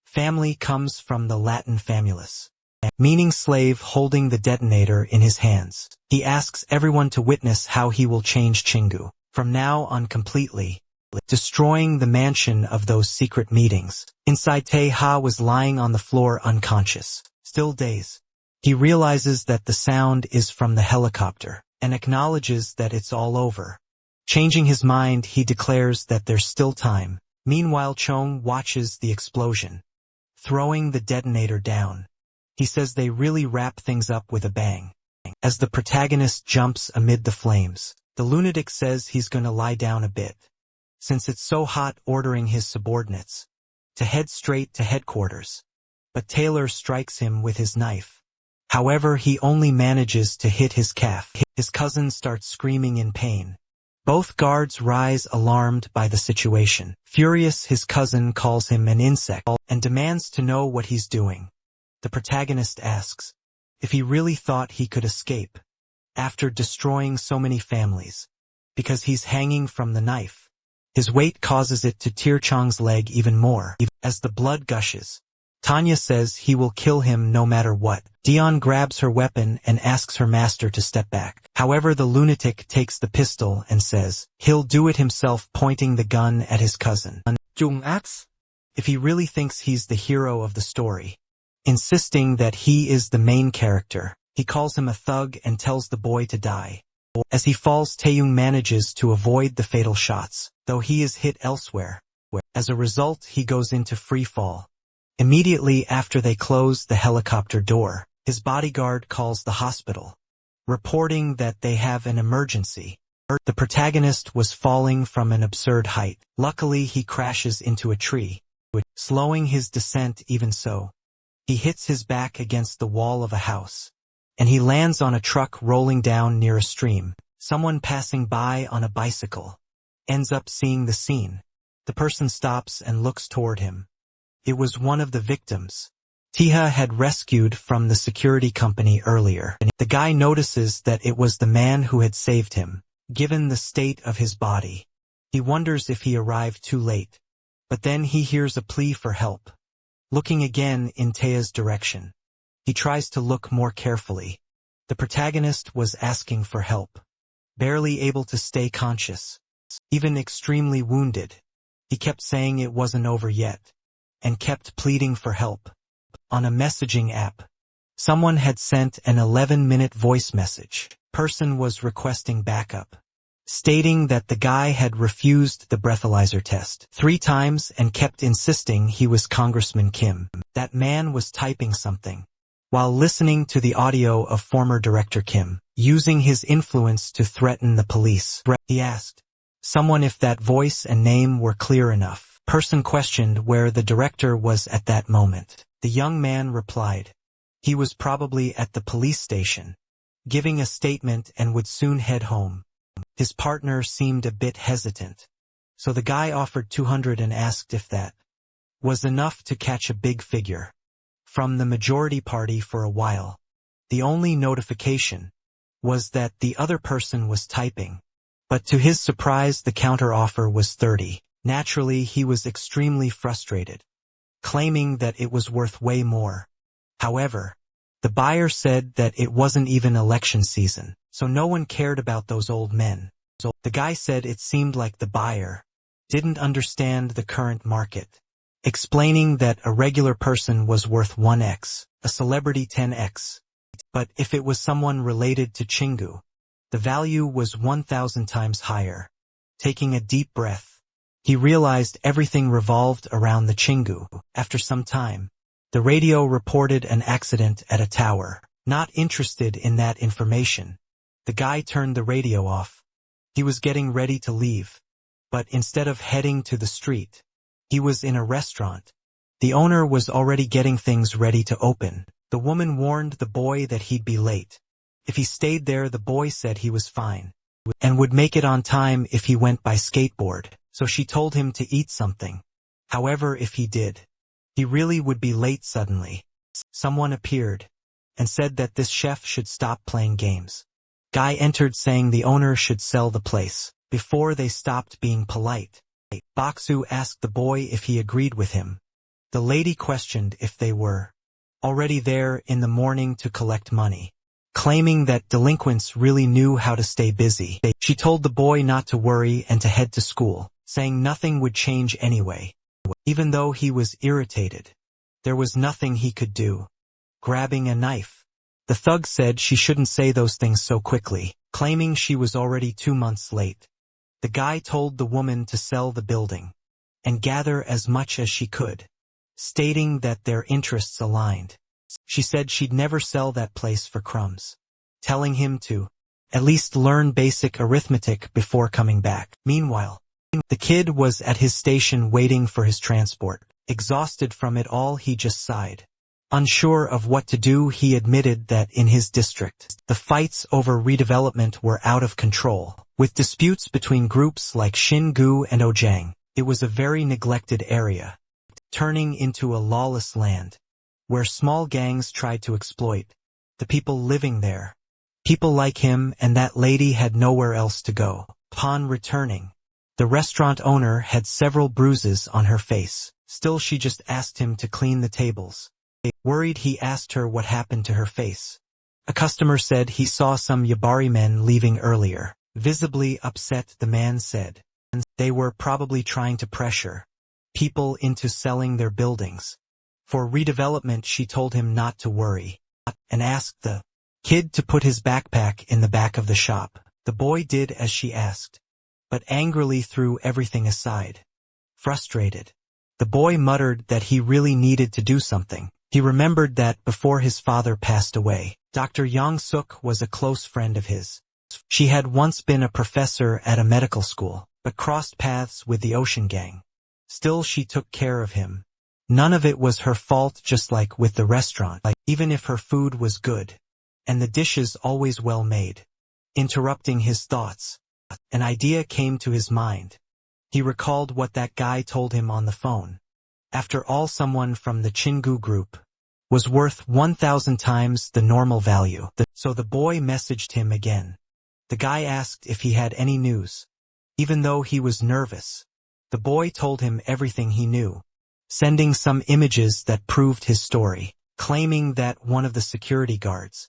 family comes from the Latin famulus, meaning slave, holding the detonator in his hands. He asks everyone to witness how he will change Chingu from now on completely, destroying the mansion of those secret meetings. Inside, Tae-ha was lying on the floor unconscious, still dazed. He realizes that the sound is from the helicopter and acknowledges that it's all over. Changing his mind, he declares that there's still time. Meanwhile, Chong watches the explosion, throwing the detonator down. He says they really wrap things up with a bang. As the protagonist jumps amid the flames, the lunatic says he's gonna lie down a bit, since it's so hot, ordering his subordinates to head straight to headquarters. But Taylor strikes him with his knife. However, he only manages to hit his calf. His cousin starts screaming in pain. Both guards rise, alarmed by the situation. Furious, his cousin calls him an insect and demands to know what he's doing. The protagonist asks if he really thought he could escape after destroying so many families, because he's hanging from the knife. His weight causes it to tear Chong's leg even more. As the blood gushes, Tanya says he will kill him no matter what. Dion grabs her weapon and asks her master to step back. However, the lunatic takes the pistol and says he'll do it himself, pointing the gun at his cousin. Jung asks if he really thinks he's the hero of the story, insisting that he is the main character. He calls him a thug and tells the boy to die. As he falls, Taeyong manages to avoid the fatal shots, though he is hit elsewhere. As a result, he goes into free fall. Immediately after they close the helicopter door, his bodyguard calls the hospital, reporting that they have an emergency. The protagonist was falling from an absurd height. Luckily, he crashes into a tree, slowing his descent even so. He hits his back against the wall of a house, and he lands on a truck rolling down near a stream. Someone passing by on a bicycle ends up seeing the scene. The person stops and looks toward him. It was one of the victims Tiha had rescued from the security company earlier. The guy notices that it was the man who had saved him. Given the state of his body, he wonders if he arrived too late. But then he hears a plea for help. Looking again in Tia's direction, he tries to look more carefully. The protagonist was asking for help, barely able to stay conscious, even extremely wounded. He kept saying it wasn't over yet, and kept pleading for help. On a messaging app, someone had sent an 11-minute voice message. Person was requesting backup, stating that the guy had refused the breathalyzer test 3 times and kept insisting he was Congressman Kim. That man was typing something while listening to the audio of former Director Kim, using his influence to threaten the police. He asked someone if that voice and name were clear enough. Person questioned where the director was at that moment. The young man replied he was probably at the police station, giving a statement and would soon head home. His partner seemed a bit hesitant, so the guy offered 200 and asked if that was enough to catch a big figure from the majority party for a while. The only notification was that the other person was typing, but to his surprise the counter-offer was 30. Naturally, he was extremely frustrated, claiming that it was worth way more. However, the buyer said that it wasn't even election season, so no one cared about those old men. So the guy said it seemed like the buyer didn't understand the current market, explaining that a regular person was worth 1x, a celebrity 10x. But if it was someone related to Chingu, the value was 1,000 times higher. Taking a deep breath, he realized everything revolved around the Chingu. After some time, the radio reported an accident at a tower. Not interested in that information, the guy turned the radio off. He was getting ready to leave, but instead of heading to the street, he was in a restaurant. The owner was already getting things ready to open. The woman warned the boy that he'd be late. If he stayed there, the boy said he was fine and would make it on time if he went by skateboard, so she told him to eat something. However, if he did, he really would be late suddenly. Someone appeared and said that this chef should stop playing games. Guy entered saying the owner should sell the place. Before they stopped being polite, Baksu asked the boy if he agreed with him. The lady questioned if they were already there in the morning to collect money, claiming that delinquents really knew how to stay busy. She told the boy not to worry and to head to school, saying nothing would change anyway. Even though he was irritated, there was nothing he could do. Grabbing a knife, the thug said she shouldn't say those things so quickly, claiming she was already 2 months late. The guy told the woman to sell the building and gather as much as she could, stating that their interests aligned. She said she'd never sell that place for crumbs, telling him to at least learn basic arithmetic before coming back. Meanwhile, the kid was at his station waiting for his transport. Exhausted from it all, he just sighed. Unsure of what to do, he admitted that in his district, the fights over redevelopment were out of control, with disputes between groups like Xingu and Ojang. It was a very neglected area, turning into a lawless land, where small gangs tried to exploit the people living there. People like him and that lady had nowhere else to go. Upon returning, the restaurant owner had several bruises on her face. Still, she just asked him to clean the tables. Worried, he asked her what happened to her face. A customer said he saw some Yabari men leaving earlier. Visibly upset, the man said they were probably trying to pressure people into selling their buildings for redevelopment. She told him not to worry and asked the kid to put his backpack in the back of the shop. The boy did as she asked, but angrily threw everything aside. Frustrated, the boy muttered that he really needed to do something. He remembered that before his father passed away, Dr. Yang Suk was a close friend of his. She had once been a professor at a medical school, but crossed paths with the Ocean Gang. Still, she took care of him. None of it was her fault, just like with the restaurant, even if her food was good, and the dishes always well made. Interrupting his thoughts, an idea came to his mind. He recalled what that guy told him on the phone. After all, someone from the Chingu group was worth 1,000 times the normal value. So the boy messaged him again. The guy asked if he had any news. Even though he was nervous, the boy told him everything he knew, sending some images that proved his story, claiming that one of the security guards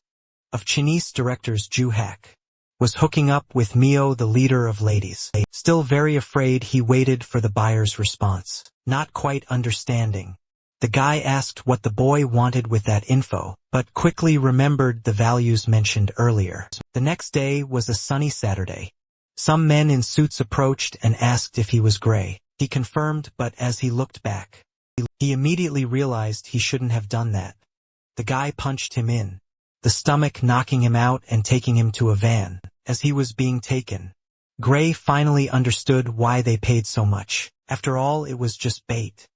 of Chinese director's Ju-hack was hooking up with Mio, the leader of ladies. Still very afraid, he waited for the buyer's response. Not quite understanding, the guy asked what the boy wanted with that info, but quickly remembered the values mentioned earlier. The next day was a sunny Saturday. Some men in suits approached and asked if he was gray. He confirmed, but as he looked back, he immediately realized he shouldn't have done that. The guy punched him in the stomach, knocking him out and taking him to a van. As he was being taken, Gray finally understood why they paid so much. After all, it was just bait.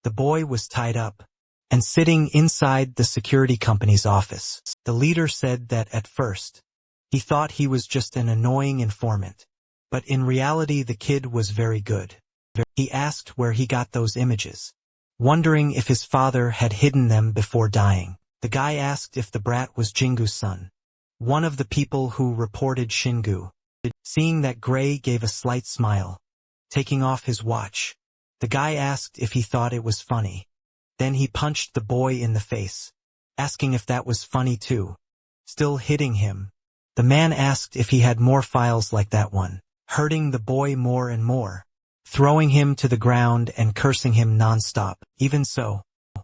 The boy was tied up and sitting inside the security company's office. The leader said that at first, he thought he was just an annoying informant, but in reality the kid was very good. He asked where he got those images, wondering if his father had hidden them before dying. The guy asked if the brat was Jingu's son, one of the people who reported Shingu. Seeing that, Gray gave a slight smile. Taking off his watch, the guy asked if he thought it was funny. Then he punched the boy in the face, asking if that was funny too. Still hitting him, the man asked if he had more files like that one, hurting the boy more and more, throwing him to the ground and cursing him non-stop. Even so,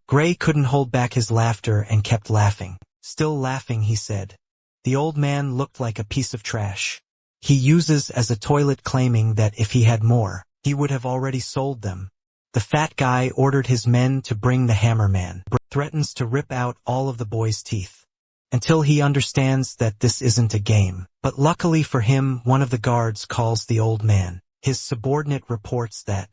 Gray couldn't hold back his laughter and kept laughing. Still laughing, he said, "The old man looked like a piece of trash. He uses as a toilet," claiming that if he had more, he would have already sold them. The fat guy ordered his men to bring the hammer man. Threatens to rip out all of the boy's teeth until he understands that this isn't a game. But luckily for him, one of the guards calls the old man. His subordinate reports that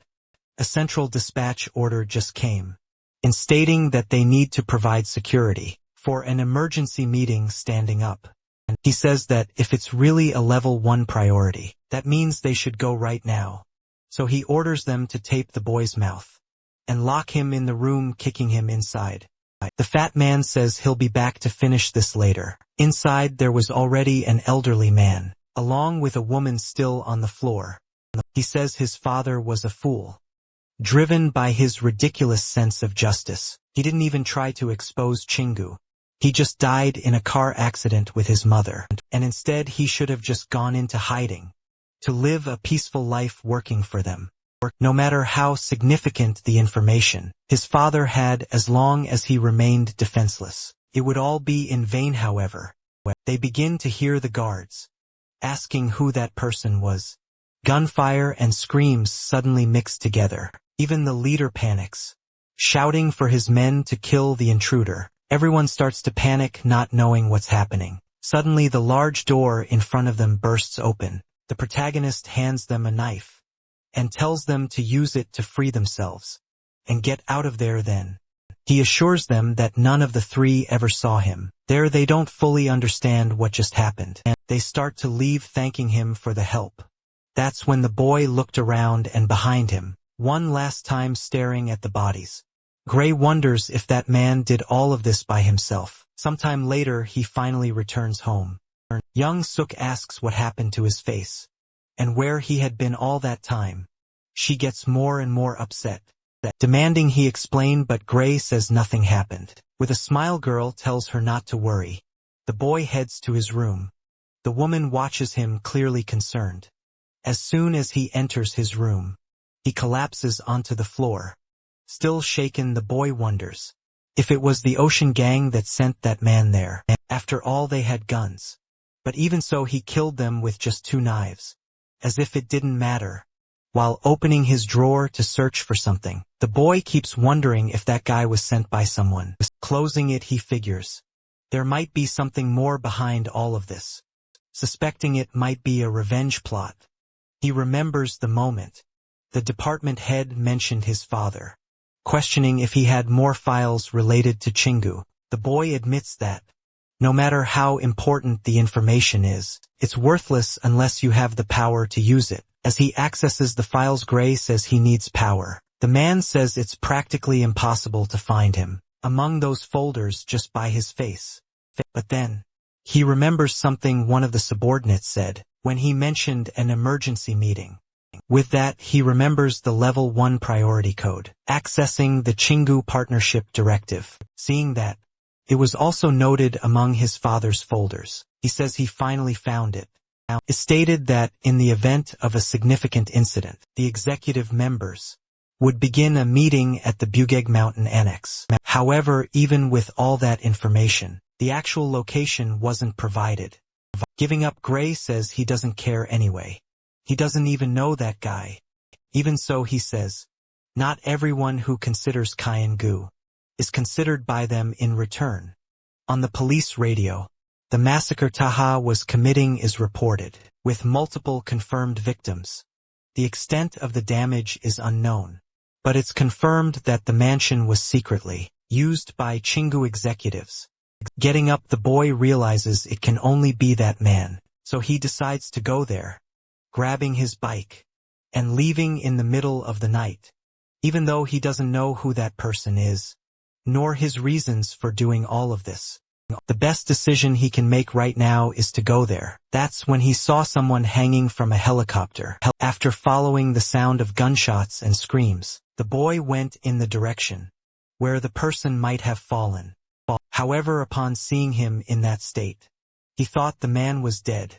a central dispatch order just came, in stating that they need to provide security for an emergency meeting standing up. And he says that if it's really a level 1 priority, that means they should go right now. So he orders them to tape the boy's mouth and lock him in the room, kicking him inside. The fat man says he'll be back to finish this later. Inside there was already an elderly man, along with a woman still on the floor. He says his father was a fool, driven by his ridiculous sense of justice. He didn't even try to expose Chingu. He just died in a car accident with his mother, and instead he should have just gone into hiding, to live a peaceful life working for them. No matter how significant the information his father had, as long as he remained defenseless, it would all be in vain. However, they begin to hear the guards asking who that person was. Gunfire and screams suddenly mix together. Even the leader panics, shouting for his men to kill the intruder. Everyone starts to panic, not knowing what's happening. Suddenly the large door in front of them bursts open. The protagonist hands them a knife and tells them to use it to free themselves and get out of there. Then he assures them that none of the three ever saw him there. They don't fully understand what just happened, and they start to leave, thanking him for the help. That's when the boy looked around and behind him, one last time staring at the bodies. Gray wonders if that man did all of this by himself. Sometime later he finally returns home. Young Suk asks what happened to his face, and where he had been all that time. She gets more and more upset, demanding he explain, but Gray says nothing happened. With a smile, girl tells her not to worry. The boy heads to his room. The woman watches him, clearly concerned. As soon as he enters his room, he collapses onto the floor. Still shaken, the boy wonders if it was the Ocean Gang that sent that man there. After all, they had guns. But even so, he killed them with just 2 knives, as if it didn't matter. While opening his drawer to search for something, the boy keeps wondering if that guy was sent by someone. Closing it, he figures there might be something more behind all of this. suspecting it might be a revenge plot. He remembers the moment. The department head mentioned his father, questioning if he had more files related to Chingu. The boy admits that, no matter how important the information is, it's worthless unless you have the power to use it. As he accesses the files, Gray says he needs power. The man says it's practically impossible to find him among those folders just by his face. But then, he remembers something one of the subordinates said when he mentioned an emergency meeting. With that, he remembers the Level 1 priority code, accessing the Chingu Partnership Directive. Seeing that, it was also noted among his father's folders. He says he finally found it. It's stated that in the event of a significant incident, the executive members would begin a meeting at the Bugeg Mountain Annex. However, even with all that information, the actual location wasn't provided. Giving up, Gray says he doesn't care anyway. He doesn't even know that guy. Even so, he says, not everyone who considers Kyan-gu is considered by them in return. On the police radio, the massacre Taha was committing is reported, with multiple confirmed victims. The extent of the damage is unknown, but it's confirmed that the mansion was secretly used by Chingu executives. Getting up, the boy realizes it can only be that man, so he decides to go there, grabbing his bike and leaving in the middle of the night, even though he doesn't know who that person is, nor his reasons for doing all of this. The best decision he can make right now is to go there. That's when he saw someone hanging from a helicopter. After following the sound of gunshots and screams, the boy went in the direction where the person might have fallen. However, upon seeing him in that state, he thought the man was dead.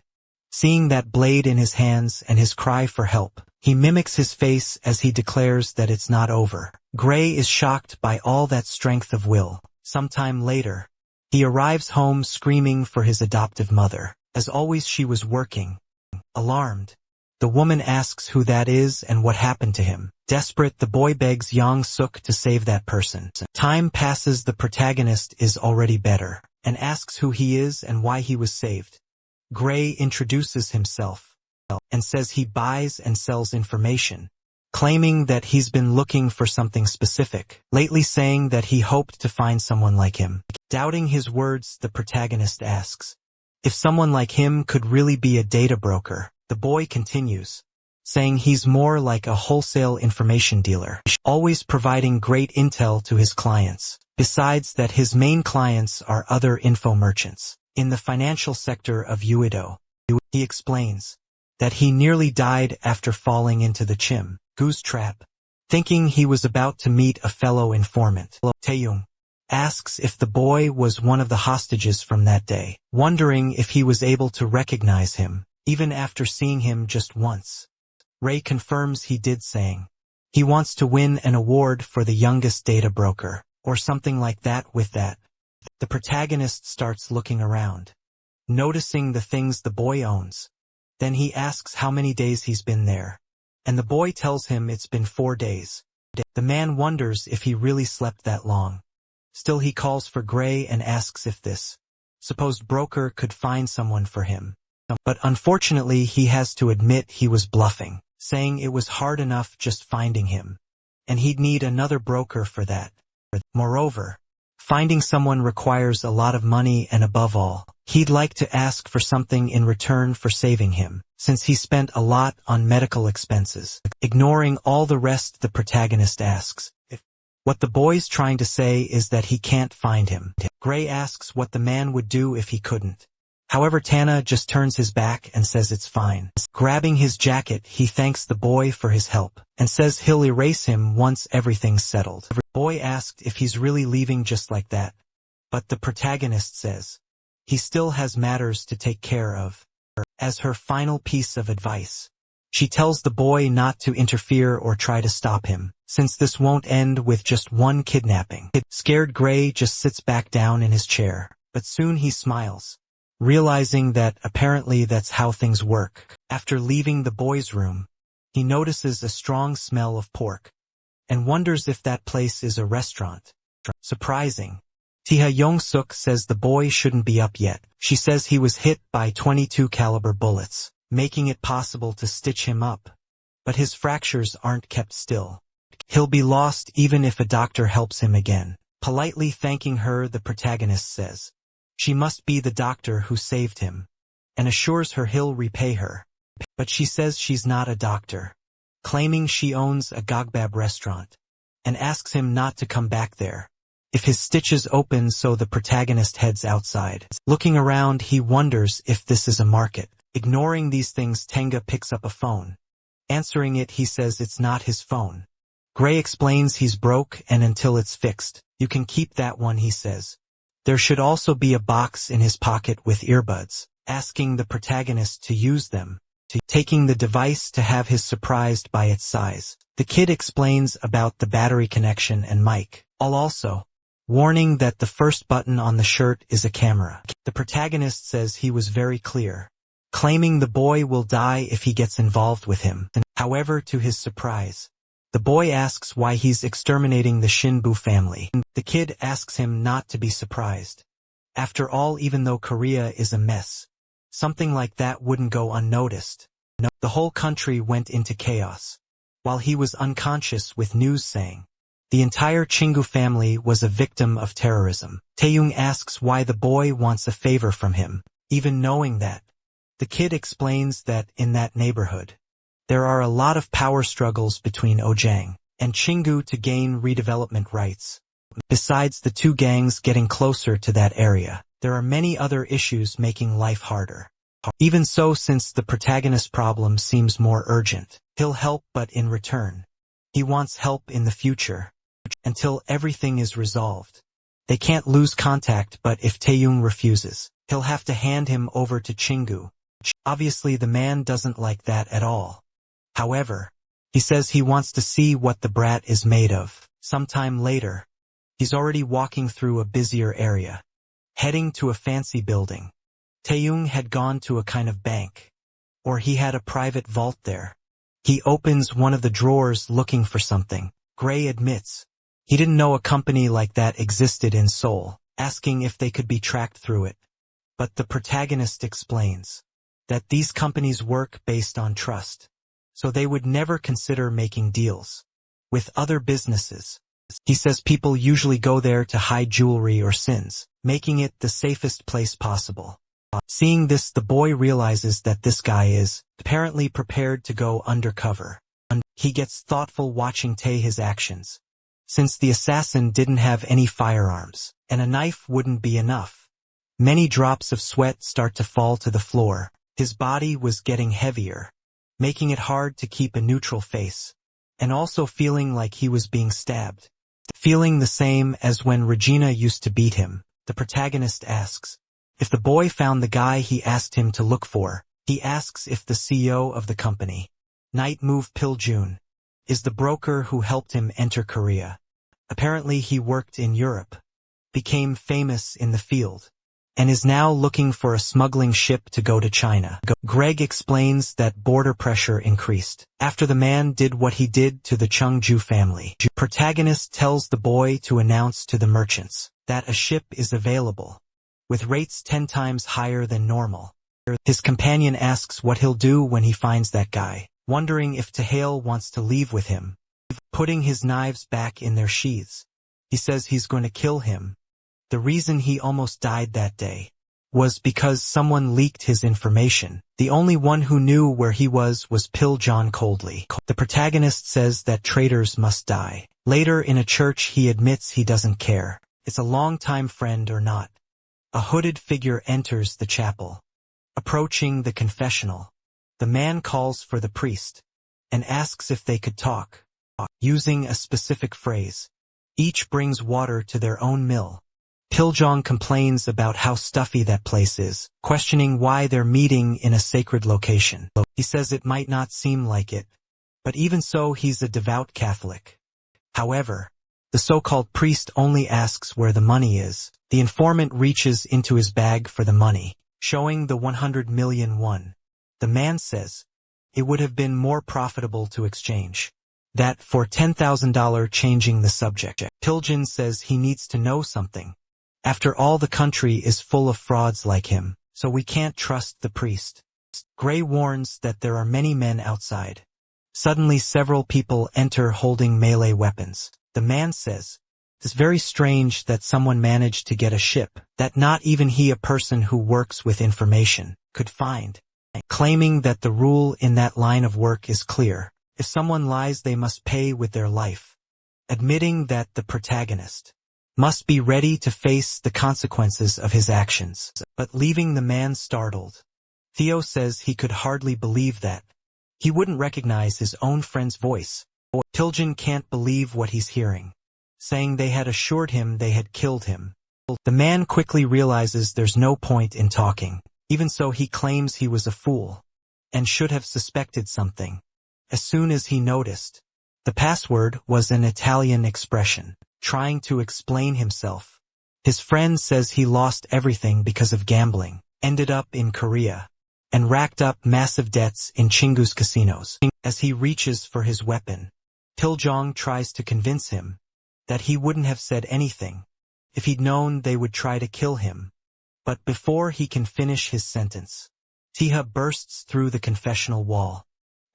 Seeing that blade in his hands and his cry for help, he mimics his face as he declares that it's not over. Gray is shocked by all that strength of will. Sometime later, he arrives home screaming for his adoptive mother. As always, she was working. Alarmed, the woman asks who that is and what happened to him. Desperate, the boy begs Yang Suk to save that person. Time passes, the protagonist is already better, and asks who he is and why he was saved. Gray introduces himself, and says he buys and sells information, claiming that he's been looking for something specific, lately saying that he hoped to find someone like him. Doubting his words, the protagonist asks if someone like him could really be a data broker. The boy continues, saying he's more like a wholesale information dealer, always providing great intel to his clients. Besides that, his main clients are other info merchants in the financial sector of Uedo. He explains that he nearly died after falling into the Chim-gu's trap, thinking he was about to meet a fellow informant. Taeyong asks if the boy was one of the hostages from that day, wondering if he was able to recognize him, even after seeing him just once. Ray confirms he did, saying he wants to win an award for the youngest data broker, or something like that. With that, the protagonist starts looking around, noticing the things the boy owns. Then he asks how many days he's been there, and the boy tells him it's been 4 days. The man wonders if he really slept that long. Still, he calls for Gray and asks if this supposed broker could find someone for him. But unfortunately, he has to admit he was bluffing, saying it was hard enough just finding him, and he'd need another broker for that. Moreover, finding someone requires a lot of money, and above all, he'd like to ask for something in return for saving him, since he spent a lot on medical expenses. Ignoring all the rest, the protagonist asks if what the boy's trying to say is that he can't find him. Gray asks what the man would do if he couldn't. However, Tana just turns his back and says it's fine. Grabbing his jacket, he thanks the boy for his help, and says he'll erase him once everything's settled. The boy asked if he's really leaving just like that, but the protagonist says he still has matters to take care of. As her final piece of advice, she tells the boy not to interfere or try to stop him, since this won't end with just one kidnapping. Scared, Gray just sits back down in his chair, but soon he smiles, realizing that apparently that's how things work. After leaving the boy's room, he notices a strong smell of pork, and wonders if that place is a restaurant. Surprising, Tae Young-suk says the boy shouldn't be up yet. She says he was hit by 22 caliber bullets, making it possible to stitch him up. But his fractures aren't kept still. He'll be lost even if a doctor helps him again. Politely thanking her, the protagonist says she must be the doctor who saved him, and assures her he'll repay her. But she says she's not a doctor, claiming she owns a gogbab restaurant, and asks him not to come back there if his stitches open, so the protagonist heads outside. Looking around, he wonders if this is a market. Ignoring these things, Tenga picks up a phone. Answering it, he says it's not his phone. Gray explains he's broke, and until it's fixed, you can keep that one, he says. There should also be a box in his pocket with earbuds, asking the protagonist to use them, taking the device to have his surprised by its size. The kid explains about the battery connection and mic, also warning that the first button on the shirt is a camera. The protagonist says he was very clear, claiming the boy will die if he gets involved with him. However, to his surprise, the boy asks why he's exterminating the Shinbu family. The kid asks him not to be surprised. After all, even though Korea is a mess, something like that wouldn't go unnoticed. No, the whole country went into chaos, while he was unconscious, with news saying the entire Chingu family was a victim of terrorism. Taeyong asks why the boy wants a favor from him, even knowing that. The kid explains that in that neighborhood, there are a lot of power struggles between Ojang and Chingu to gain redevelopment rights. Besides the two gangs getting closer to that area, there are many other issues making life harder. Even so, since the protagonist's problem seems more urgent, he'll help, but in return, he wants help in the future, until everything is resolved. They can't lose contact, but if Taeyong refuses, he'll have to hand him over to Chingu. Obviously the man doesn't like that at all. However, he says he wants to see what the brat is made of. Sometime later, he's already walking through a busier area, heading to a fancy building. Taeyong had gone to a kind of bank, or he had a private vault there. He opens one of the drawers looking for something. Gray admits he didn't know a company like that existed in Seoul, asking if they could be tracked through it. But the protagonist explains that these companies work based on trust, so they would never consider making deals with other businesses. He says people usually go there to hide jewelry or sins, making it the safest place possible. Seeing this, the boy realizes that this guy is apparently prepared to go undercover. He gets thoughtful watching his actions, since the assassin didn't have any firearms, and a knife wouldn't be enough. Many drops of sweat start to fall to the floor. His body was getting heavier, making it hard to keep a neutral face, and also feeling like he was being stabbed. Feeling the same as when Regina used to beat him, the protagonist asks if the boy found the guy he asked him to look for. He asks if the CEO of the company, Night Move Piljun, is the broker who helped him enter Korea. Apparently he worked in Europe, became famous in the field, and is now looking for a smuggling ship to go to China. Greg explains that border pressure increased after the man did what he did to the Chungju family. Protagonist tells the boy to announce to the merchants that a ship is available, with rates 10 times higher than normal. His companion asks what he'll do when he finds that guy, wondering if Taeil wants to leave with him. Putting his knives back in their sheaths, he says he's going to kill him. The reason he almost died that day was because someone leaked his information. The only one who knew where he was Piljon coldly. The protagonist says that traitors must die. Later in a church, he admits he doesn't care. It's a longtime friend or not. A hooded figure enters the chapel. Approaching the confessional, the man calls for the priest and asks if they could talk, using a specific phrase. Each brings water to their own mill. Piljong complains about how stuffy that place is, questioning why they're meeting in a sacred location. He says it might not seem like it, but even so, he's a devout Catholic. However, the so-called priest only asks where the money is. The informant reaches into his bag for the money, showing the 100 million won. The man says it would have been more profitable to exchange that for $10,000, changing the subject. Piljin says he needs to know something. After all, the country is full of frauds like him, so we can't trust the priest. Gray warns that there are many men outside. Suddenly several people enter holding melee weapons. The man says, "It's very strange that someone managed to get a ship that not even he, a person who works with information, could find," claiming that the rule in that line of work is clear. If someone lies, they must pay with their life, admitting that the protagonist must be ready to face the consequences of his actions, but leaving the man startled. Theo says he could hardly believe that. He wouldn't recognize his own friend's voice. Tiljin can't believe what he's hearing, saying they had assured him they had killed him. The man quickly realizes there's no point in talking. Even so, he claims he was a fool and should have suspected something. As soon as he noticed, the password was an Italian expression, trying to explain himself. His friend says he lost everything because of gambling, ended up in Korea, and racked up massive debts in Chingu's casinos. As he reaches for his weapon, Tiljong tries to convince him that he wouldn't have said anything if he'd known they would try to kill him. But before he can finish his sentence, Tiha bursts through the confessional wall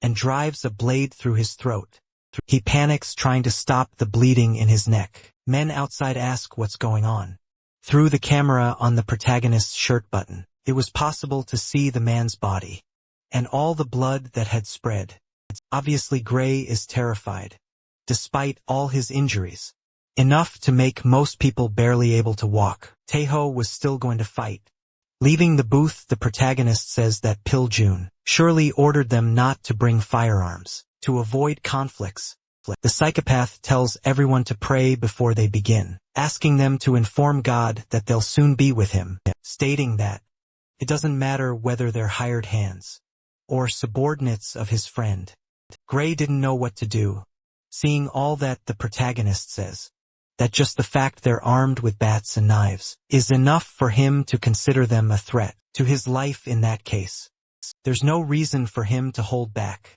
and drives a blade through his throat. He panics, trying to stop the bleeding in his neck. Men outside ask what's going on. Through the camera on the protagonist's shirt button, it was possible to see the man's body and all the blood that had spread. Obviously, Gray is terrified, despite all his injuries, enough to make most people barely able to walk. Taeho was still going to fight. Leaving the booth, the protagonist says that Piljun surely ordered them not to bring firearms to avoid conflicts. The psychopath tells everyone to pray before they begin, asking them to inform God that they'll soon be with him, stating that it doesn't matter whether they're hired hands or subordinates of his friend. Gray didn't know what to do, seeing all that the protagonist says, that just the fact they're armed with bats and knives is enough for him to consider them a threat to his life in that case. There's no reason for him to hold back.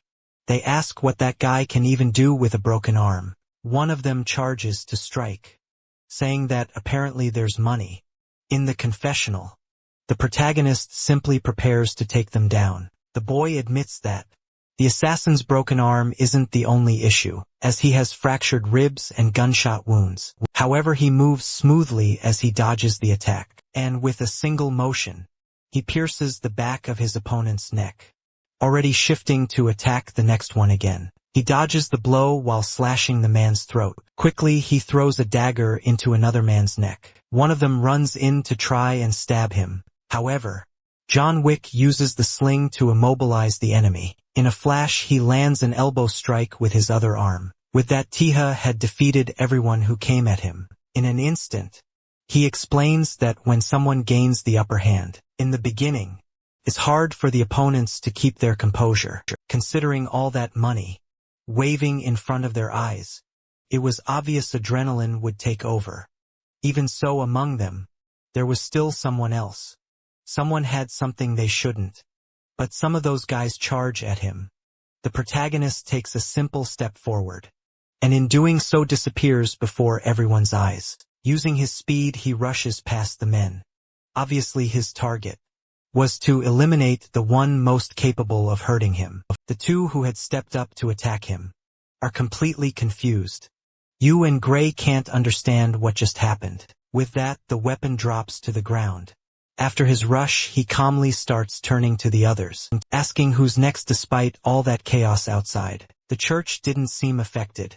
They ask what that guy can even do with a broken arm. One of them charges to strike, saying that apparently there's money in the confessional. The protagonist simply prepares to take them down. The boy admits that the assassin's broken arm isn't the only issue, as he has fractured ribs and gunshot wounds. However, he moves smoothly as he dodges the attack, and with a single motion, he pierces the back of his opponent's neck. Already shifting to attack the next one again, he dodges the blow while slashing the man's throat. Quickly, he throws a dagger into another man's neck. One of them runs in to try and stab him. However, John Wick uses the sling to immobilize the enemy. In a flash, he lands an elbow strike with his other arm. With that, Tiha had defeated everyone who came at him. In an instant, he explains that when someone gains the upper hand, in the beginning, it's hard for the opponents to keep their composure. Considering all that money waving in front of their eyes, it was obvious adrenaline would take over. Even so, among them, there was still someone else. Someone had something they shouldn't. But some of those guys charge at him. The protagonist takes a simple step forward, and in doing so disappears before everyone's eyes. Using his speed, he rushes past the men. Obviously, his target was to eliminate the one most capable of hurting him. The two who had stepped up to attack him are completely confused. Yu and Gray can't understand what just happened. With that, the weapon drops to the ground. After his rush, he calmly starts turning to the others, asking who's next despite all that chaos outside. The church didn't seem affected.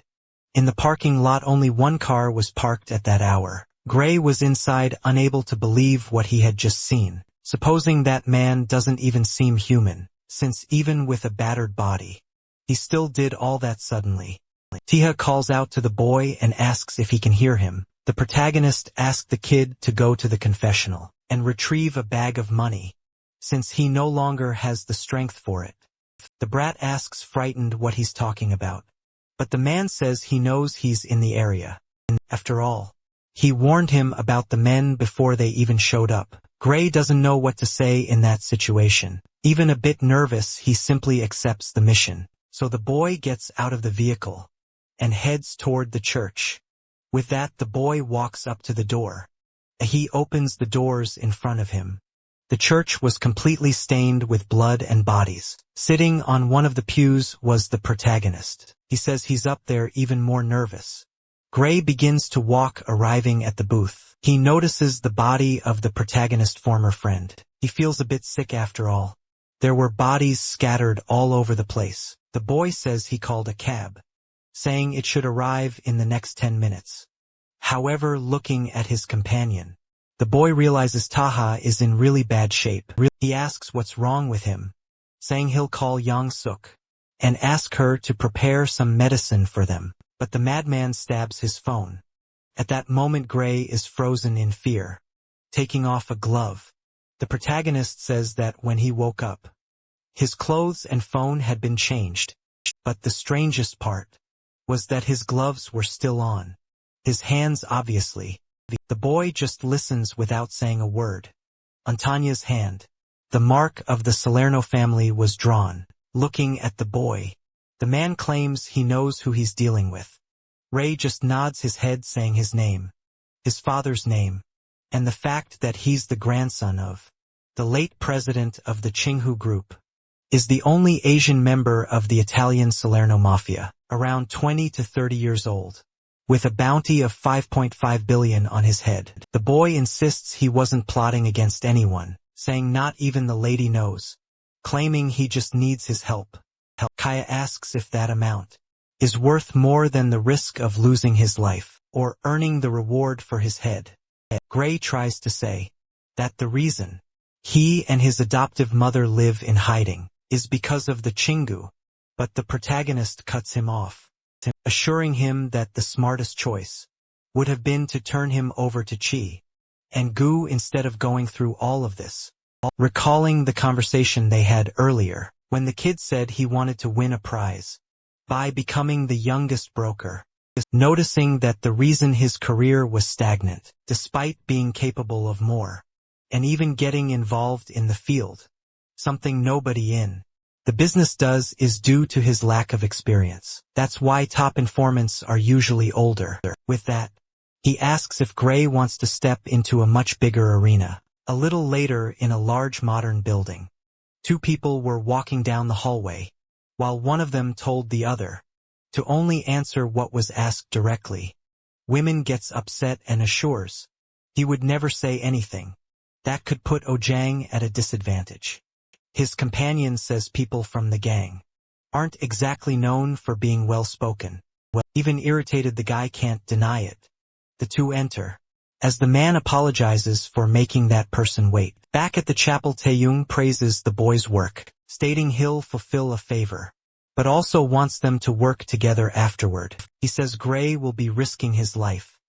In the parking lot, only one car was parked at that hour. Gray was inside, unable to believe what he had just seen, supposing that man doesn't even seem human, since even with a battered body, he still did all that suddenly. Tiha calls out to the boy and asks if he can hear him. The protagonist asked the kid to go to the confessional and retrieve a bag of money, since he no longer has the strength for it. The brat asks, frightened, what he's talking about, but the man says he knows he's in the area. And after all, he warned him about the men before they even showed up. Gray doesn't know what to say in that situation. Even a bit nervous, he simply accepts the mission. So the boy gets out of the vehicle and heads toward the church. With that, the boy walks up to the door He opens the doors in front of him. The church was completely stained with blood and bodies. Sitting on one of the pews was the protagonist. He says he's up there even more nervous. Gray begins to walk, arriving at the booth. He notices the body of the protagonist's former friend. He feels a bit sick after all. There were bodies scattered all over the place. The boy says he called a cab, saying it should arrive in the next 10 minutes. However, looking at his companion, the boy realizes Taha is in really bad shape. He asks what's wrong with him, saying he'll call Yang Suk and ask her to prepare some medicine for them. But the madman stabs his phone. At that moment, Gray is frozen in fear, taking off a glove. The protagonist says that when he woke up, his clothes and phone had been changed. But the strangest part was that his gloves were still on. His hands, obviously. The boy just listens without saying a word. On Tanya's hand, the mark of the Salerno family was drawn. Looking at the boy, the man claims he knows who he's dealing with. Ray just nods his head, saying his name, his father's name, and the fact that he's the grandson of the late president of the Qinghu Group, is the only Asian member of the Italian Salerno Mafia, around 20 to 30 years old, with a bounty of 5.5 billion on his head. The boy insists he wasn't plotting against anyone, saying not even the lady knows, claiming he just needs his help. Kaya asks if that amount is worth more than the risk of losing his life, or earning the reward for his head. Gray tries to say that the reason he and his adoptive mother live in hiding is because of the Chingu, but the protagonist cuts him off, assuring him that the smartest choice would have been to turn him over to Chi and Gu instead of going through all of this. Recalling the conversation they had earlier, when the kid said he wanted to win a prize by becoming the youngest broker, noticing that the reason his career was stagnant, despite being capable of more, and even getting involved in the field, something nobody in the business does, is due to his lack of experience. That's why top informants are usually older. With that, he asks if Gray wants to step into a much bigger arena. A little later, in a large modern building, two people were walking down the hallway, while one of them told the other to only answer what was asked directly. Women gets upset and assures he would never say anything that could put Ojang at a disadvantage. His companion says people from the gang aren't exactly known for being well-spoken. Even irritated, the guy can't deny it. The two enter, as the man apologizes for making that person wait. Back at the chapel, Taeyong praises the boy's work, stating he'll fulfill a favor, but also wants them to work together afterward. He says Gray will be risking his life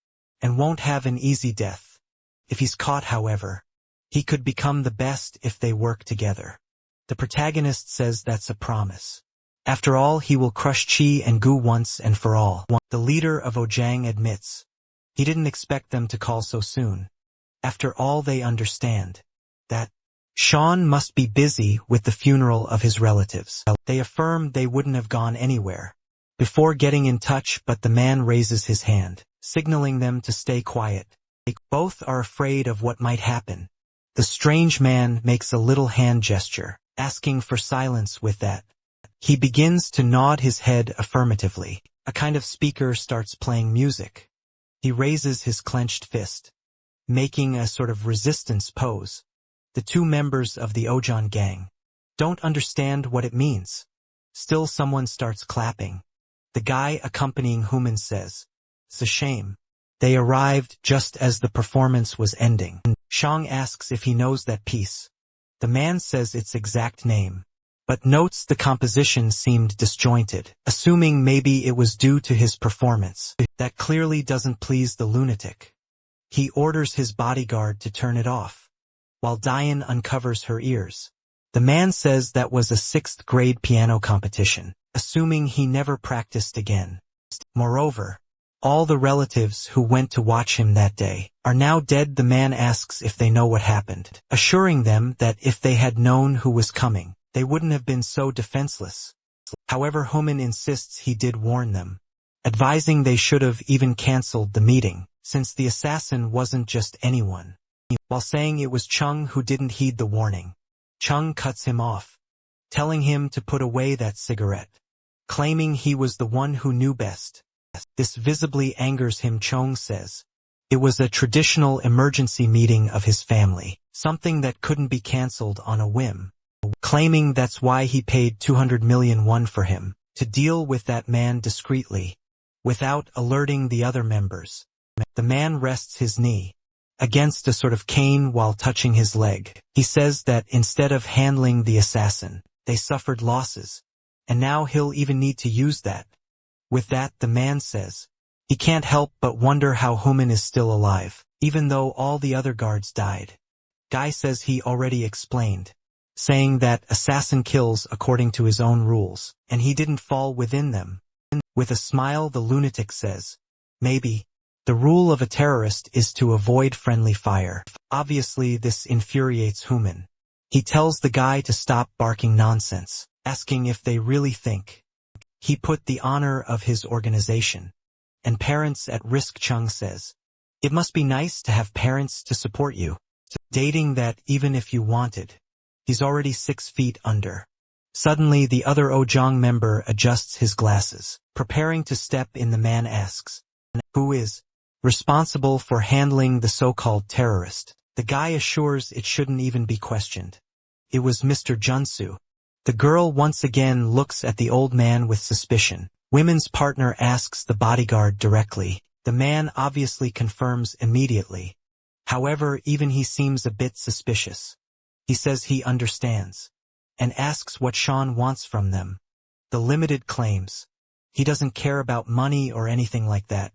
and won't have an easy death. If he's caught, however, he could become the best if they work together. The protagonist says that's a promise. After all, he will crush Chi and Gu once and for all. The leader of Ojang admits he didn't expect them to call so soon. After all, they understand that Sean must be busy with the funeral of his relatives. They affirm they wouldn't have gone anywhere before getting in touch, but the man raises his hand, signaling them to stay quiet. Both are afraid of what might happen. The strange man makes a little hand gesture, asking for silence. With that, he begins to nod his head affirmatively. A kind of speaker starts playing music. He raises his clenched fist, making a sort of resistance pose. The two members of the Ojan gang don't understand what it means. Still, someone starts clapping. The guy accompanying Human says, "It's a shame they arrived just as the performance was ending." Shang asks if he knows that piece. The man says its exact name, but notes the composition seemed disjointed, assuming maybe it was due to his performance. That clearly doesn't please the lunatic. He orders his bodyguard to turn it off, while Diane uncovers her ears. The man says that was a 6th grade piano competition, assuming he never practiced again. Moreover, all the relatives who went to watch him that day are now dead. The man asks if they know what happened, assuring them that if they had known who was coming, they wouldn't have been so defenseless. However, Human insists he did warn them, advising they should have even cancelled the meeting, since the assassin wasn't just anyone. While saying it was Chung who didn't heed the warning, Chung cuts him off, telling him to put away that cigarette, claiming he was the one who knew best. This visibly angers him. Chung says it was a traditional emergency meeting of his family, something that couldn't be cancelled on a whim, claiming that's why he paid 200 million won for him, to deal with that man discreetly, without alerting the other members. The man rests his knee against a sort of cane while touching his leg. He says that instead of handling the assassin, they suffered losses, and now he'll even need to use that. With that, the man says he can't help but wonder how Human is still alive, even though all the other guards died. Guy says he already explained, saying that assassin kills according to his own rules, and he didn't fall within them. With a smile, the lunatic says, maybe the rule of a terrorist is to avoid friendly fire. Obviously, this infuriates Human. He tells the guy to stop barking nonsense, asking if they really think he put the honor of his organization and parents at risk. Chung says, it must be nice to have parents to support you, dating that even if you wanted. He's already 6 feet under. Suddenly, the other Ojong member adjusts his glasses, preparing to step in. The man asks, who is responsible for handling the so-called terrorist? The guy assures it shouldn't even be questioned. It was Mr. Junsu. The girl once again looks at the old man with suspicion. Women's partner asks the bodyguard directly. The man obviously confirms immediately. However, even he seems a bit suspicious. He says he understands, and asks what Sean wants from them. The limited claims he doesn't care about money or anything like that.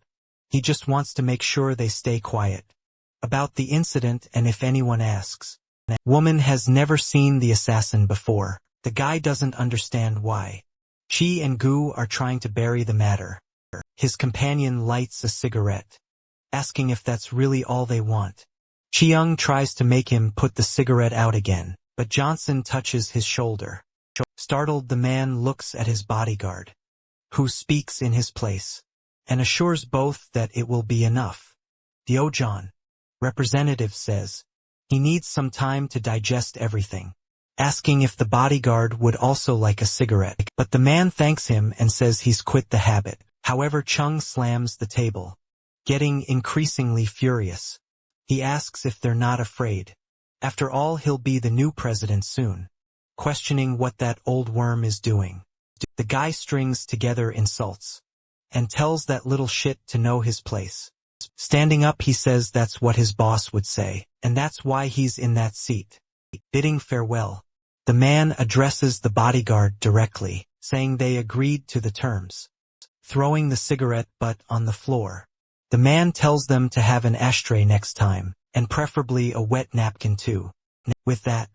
He just wants to make sure they stay quiet about the incident, and if anyone asks. Woman has never seen the assassin before. The guy doesn't understand why. Chi and Gu are trying to bury the matter. His companion lights a cigarette, asking if that's really all they want. Chiyoung tries to make him put the cigarette out again, but Johnson touches his shoulder. Startled, the man looks at his bodyguard, who speaks in his place, and assures both that it will be enough. The Ojon representative says he needs some time to digest everything, asking if the bodyguard would also like a cigarette, but the man thanks him and says he's quit the habit. However, Chung slams the table, getting increasingly furious. He asks if they're not afraid. After all, he'll be the new president soon, questioning what that old worm is doing. The guy strings together insults and tells that little shit to know his place. Standing up, he says that's what his boss would say, and that's why he's in that seat. Bidding farewell, the man addresses the bodyguard directly, saying they agreed to the terms. Throwing the cigarette butt on the floor, the man tells them to have an ashtray next time, and preferably a wet napkin too. With that,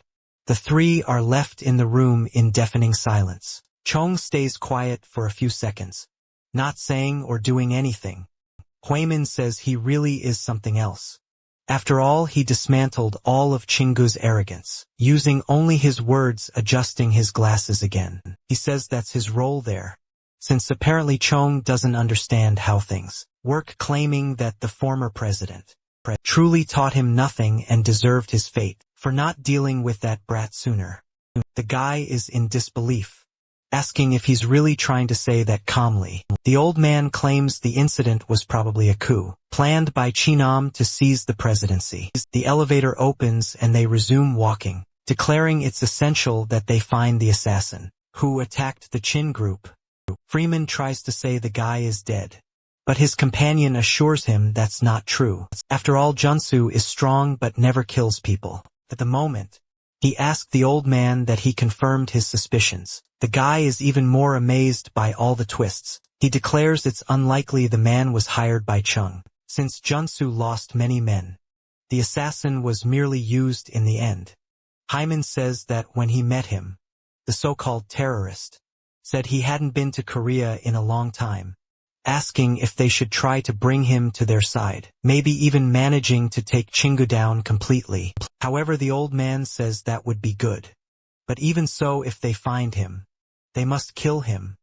the three are left in the room in deafening silence. Chong stays quiet for a few seconds, not saying or doing anything. Huimin says he really is something else. After all, he dismantled all of Chingu's arrogance, using only his words, adjusting his glasses again. He says that's his role there, since apparently Chong doesn't understand how things work, claiming that the former president truly taught him nothing and deserved his fate for not dealing with that brat sooner. The guy is in disbelief, asking if he's really trying to say that calmly. The old man claims the incident was probably a coup, planned by Chinam to seize the presidency. The elevator opens and they resume walking, declaring it's essential that they find the assassin who attacked the Chin group. Freeman tries to say the guy is dead, but his companion assures him that's not true. After all, Junsu is strong but never kills people. At the moment, he asked the old man that he confirmed his suspicions. The guy is even more amazed by all the twists. He declares it's unlikely the man was hired by Chung, since Junsu lost many men. The assassin was merely used in the end. Hyman says that when he met him, the so-called terrorist said he hadn't been to Korea in a long time, asking if they should try to bring him to their side, maybe even managing to take Chingu down completely. However, the old man says that would be good. But even so, if they find him, they must kill him.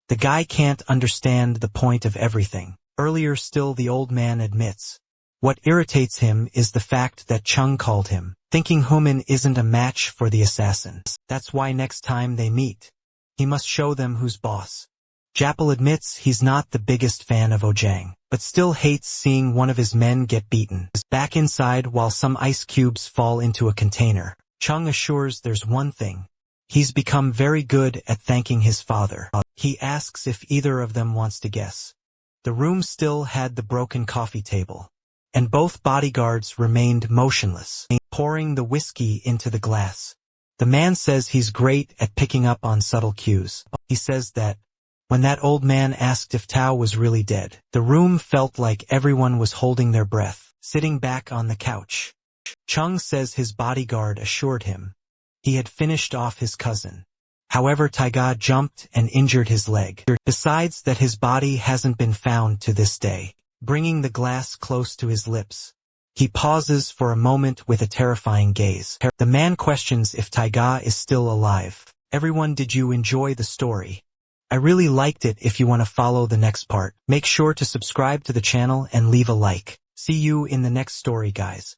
The guy can't understand the point of everything. Earlier still, the old man admits What irritates him is the fact that Chung called him, thinking Human isn't a match for the assassin. That's why next time they meet, he must show them who's boss. Japal admits he's not the biggest fan of Ojang, but still hates seeing one of his men get beaten. Back inside, while some ice cubes fall into a container, Chung assures there's one thing. He's become very good at thanking his father. He asks if either of them wants to guess. The room still had the broken coffee table, and both bodyguards remained motionless, pouring the whiskey into the glass. The man says he's great at picking up on subtle cues. He says that when that old man asked if Tao was really dead, the room felt like everyone was holding their breath, sitting back on the couch. Chung says his bodyguard assured him he had finished off his cousin. However, Taiga jumped and injured his leg. Besides that, his body hasn't been found to this day. Bringing the glass close to his lips, he pauses for a moment with a terrifying gaze. The man questions if Taiga is still alive. Everyone, did you enjoy the story? I really liked it. If you want to follow the next part, make sure to subscribe to the channel and leave a like. See you in the next story, guys.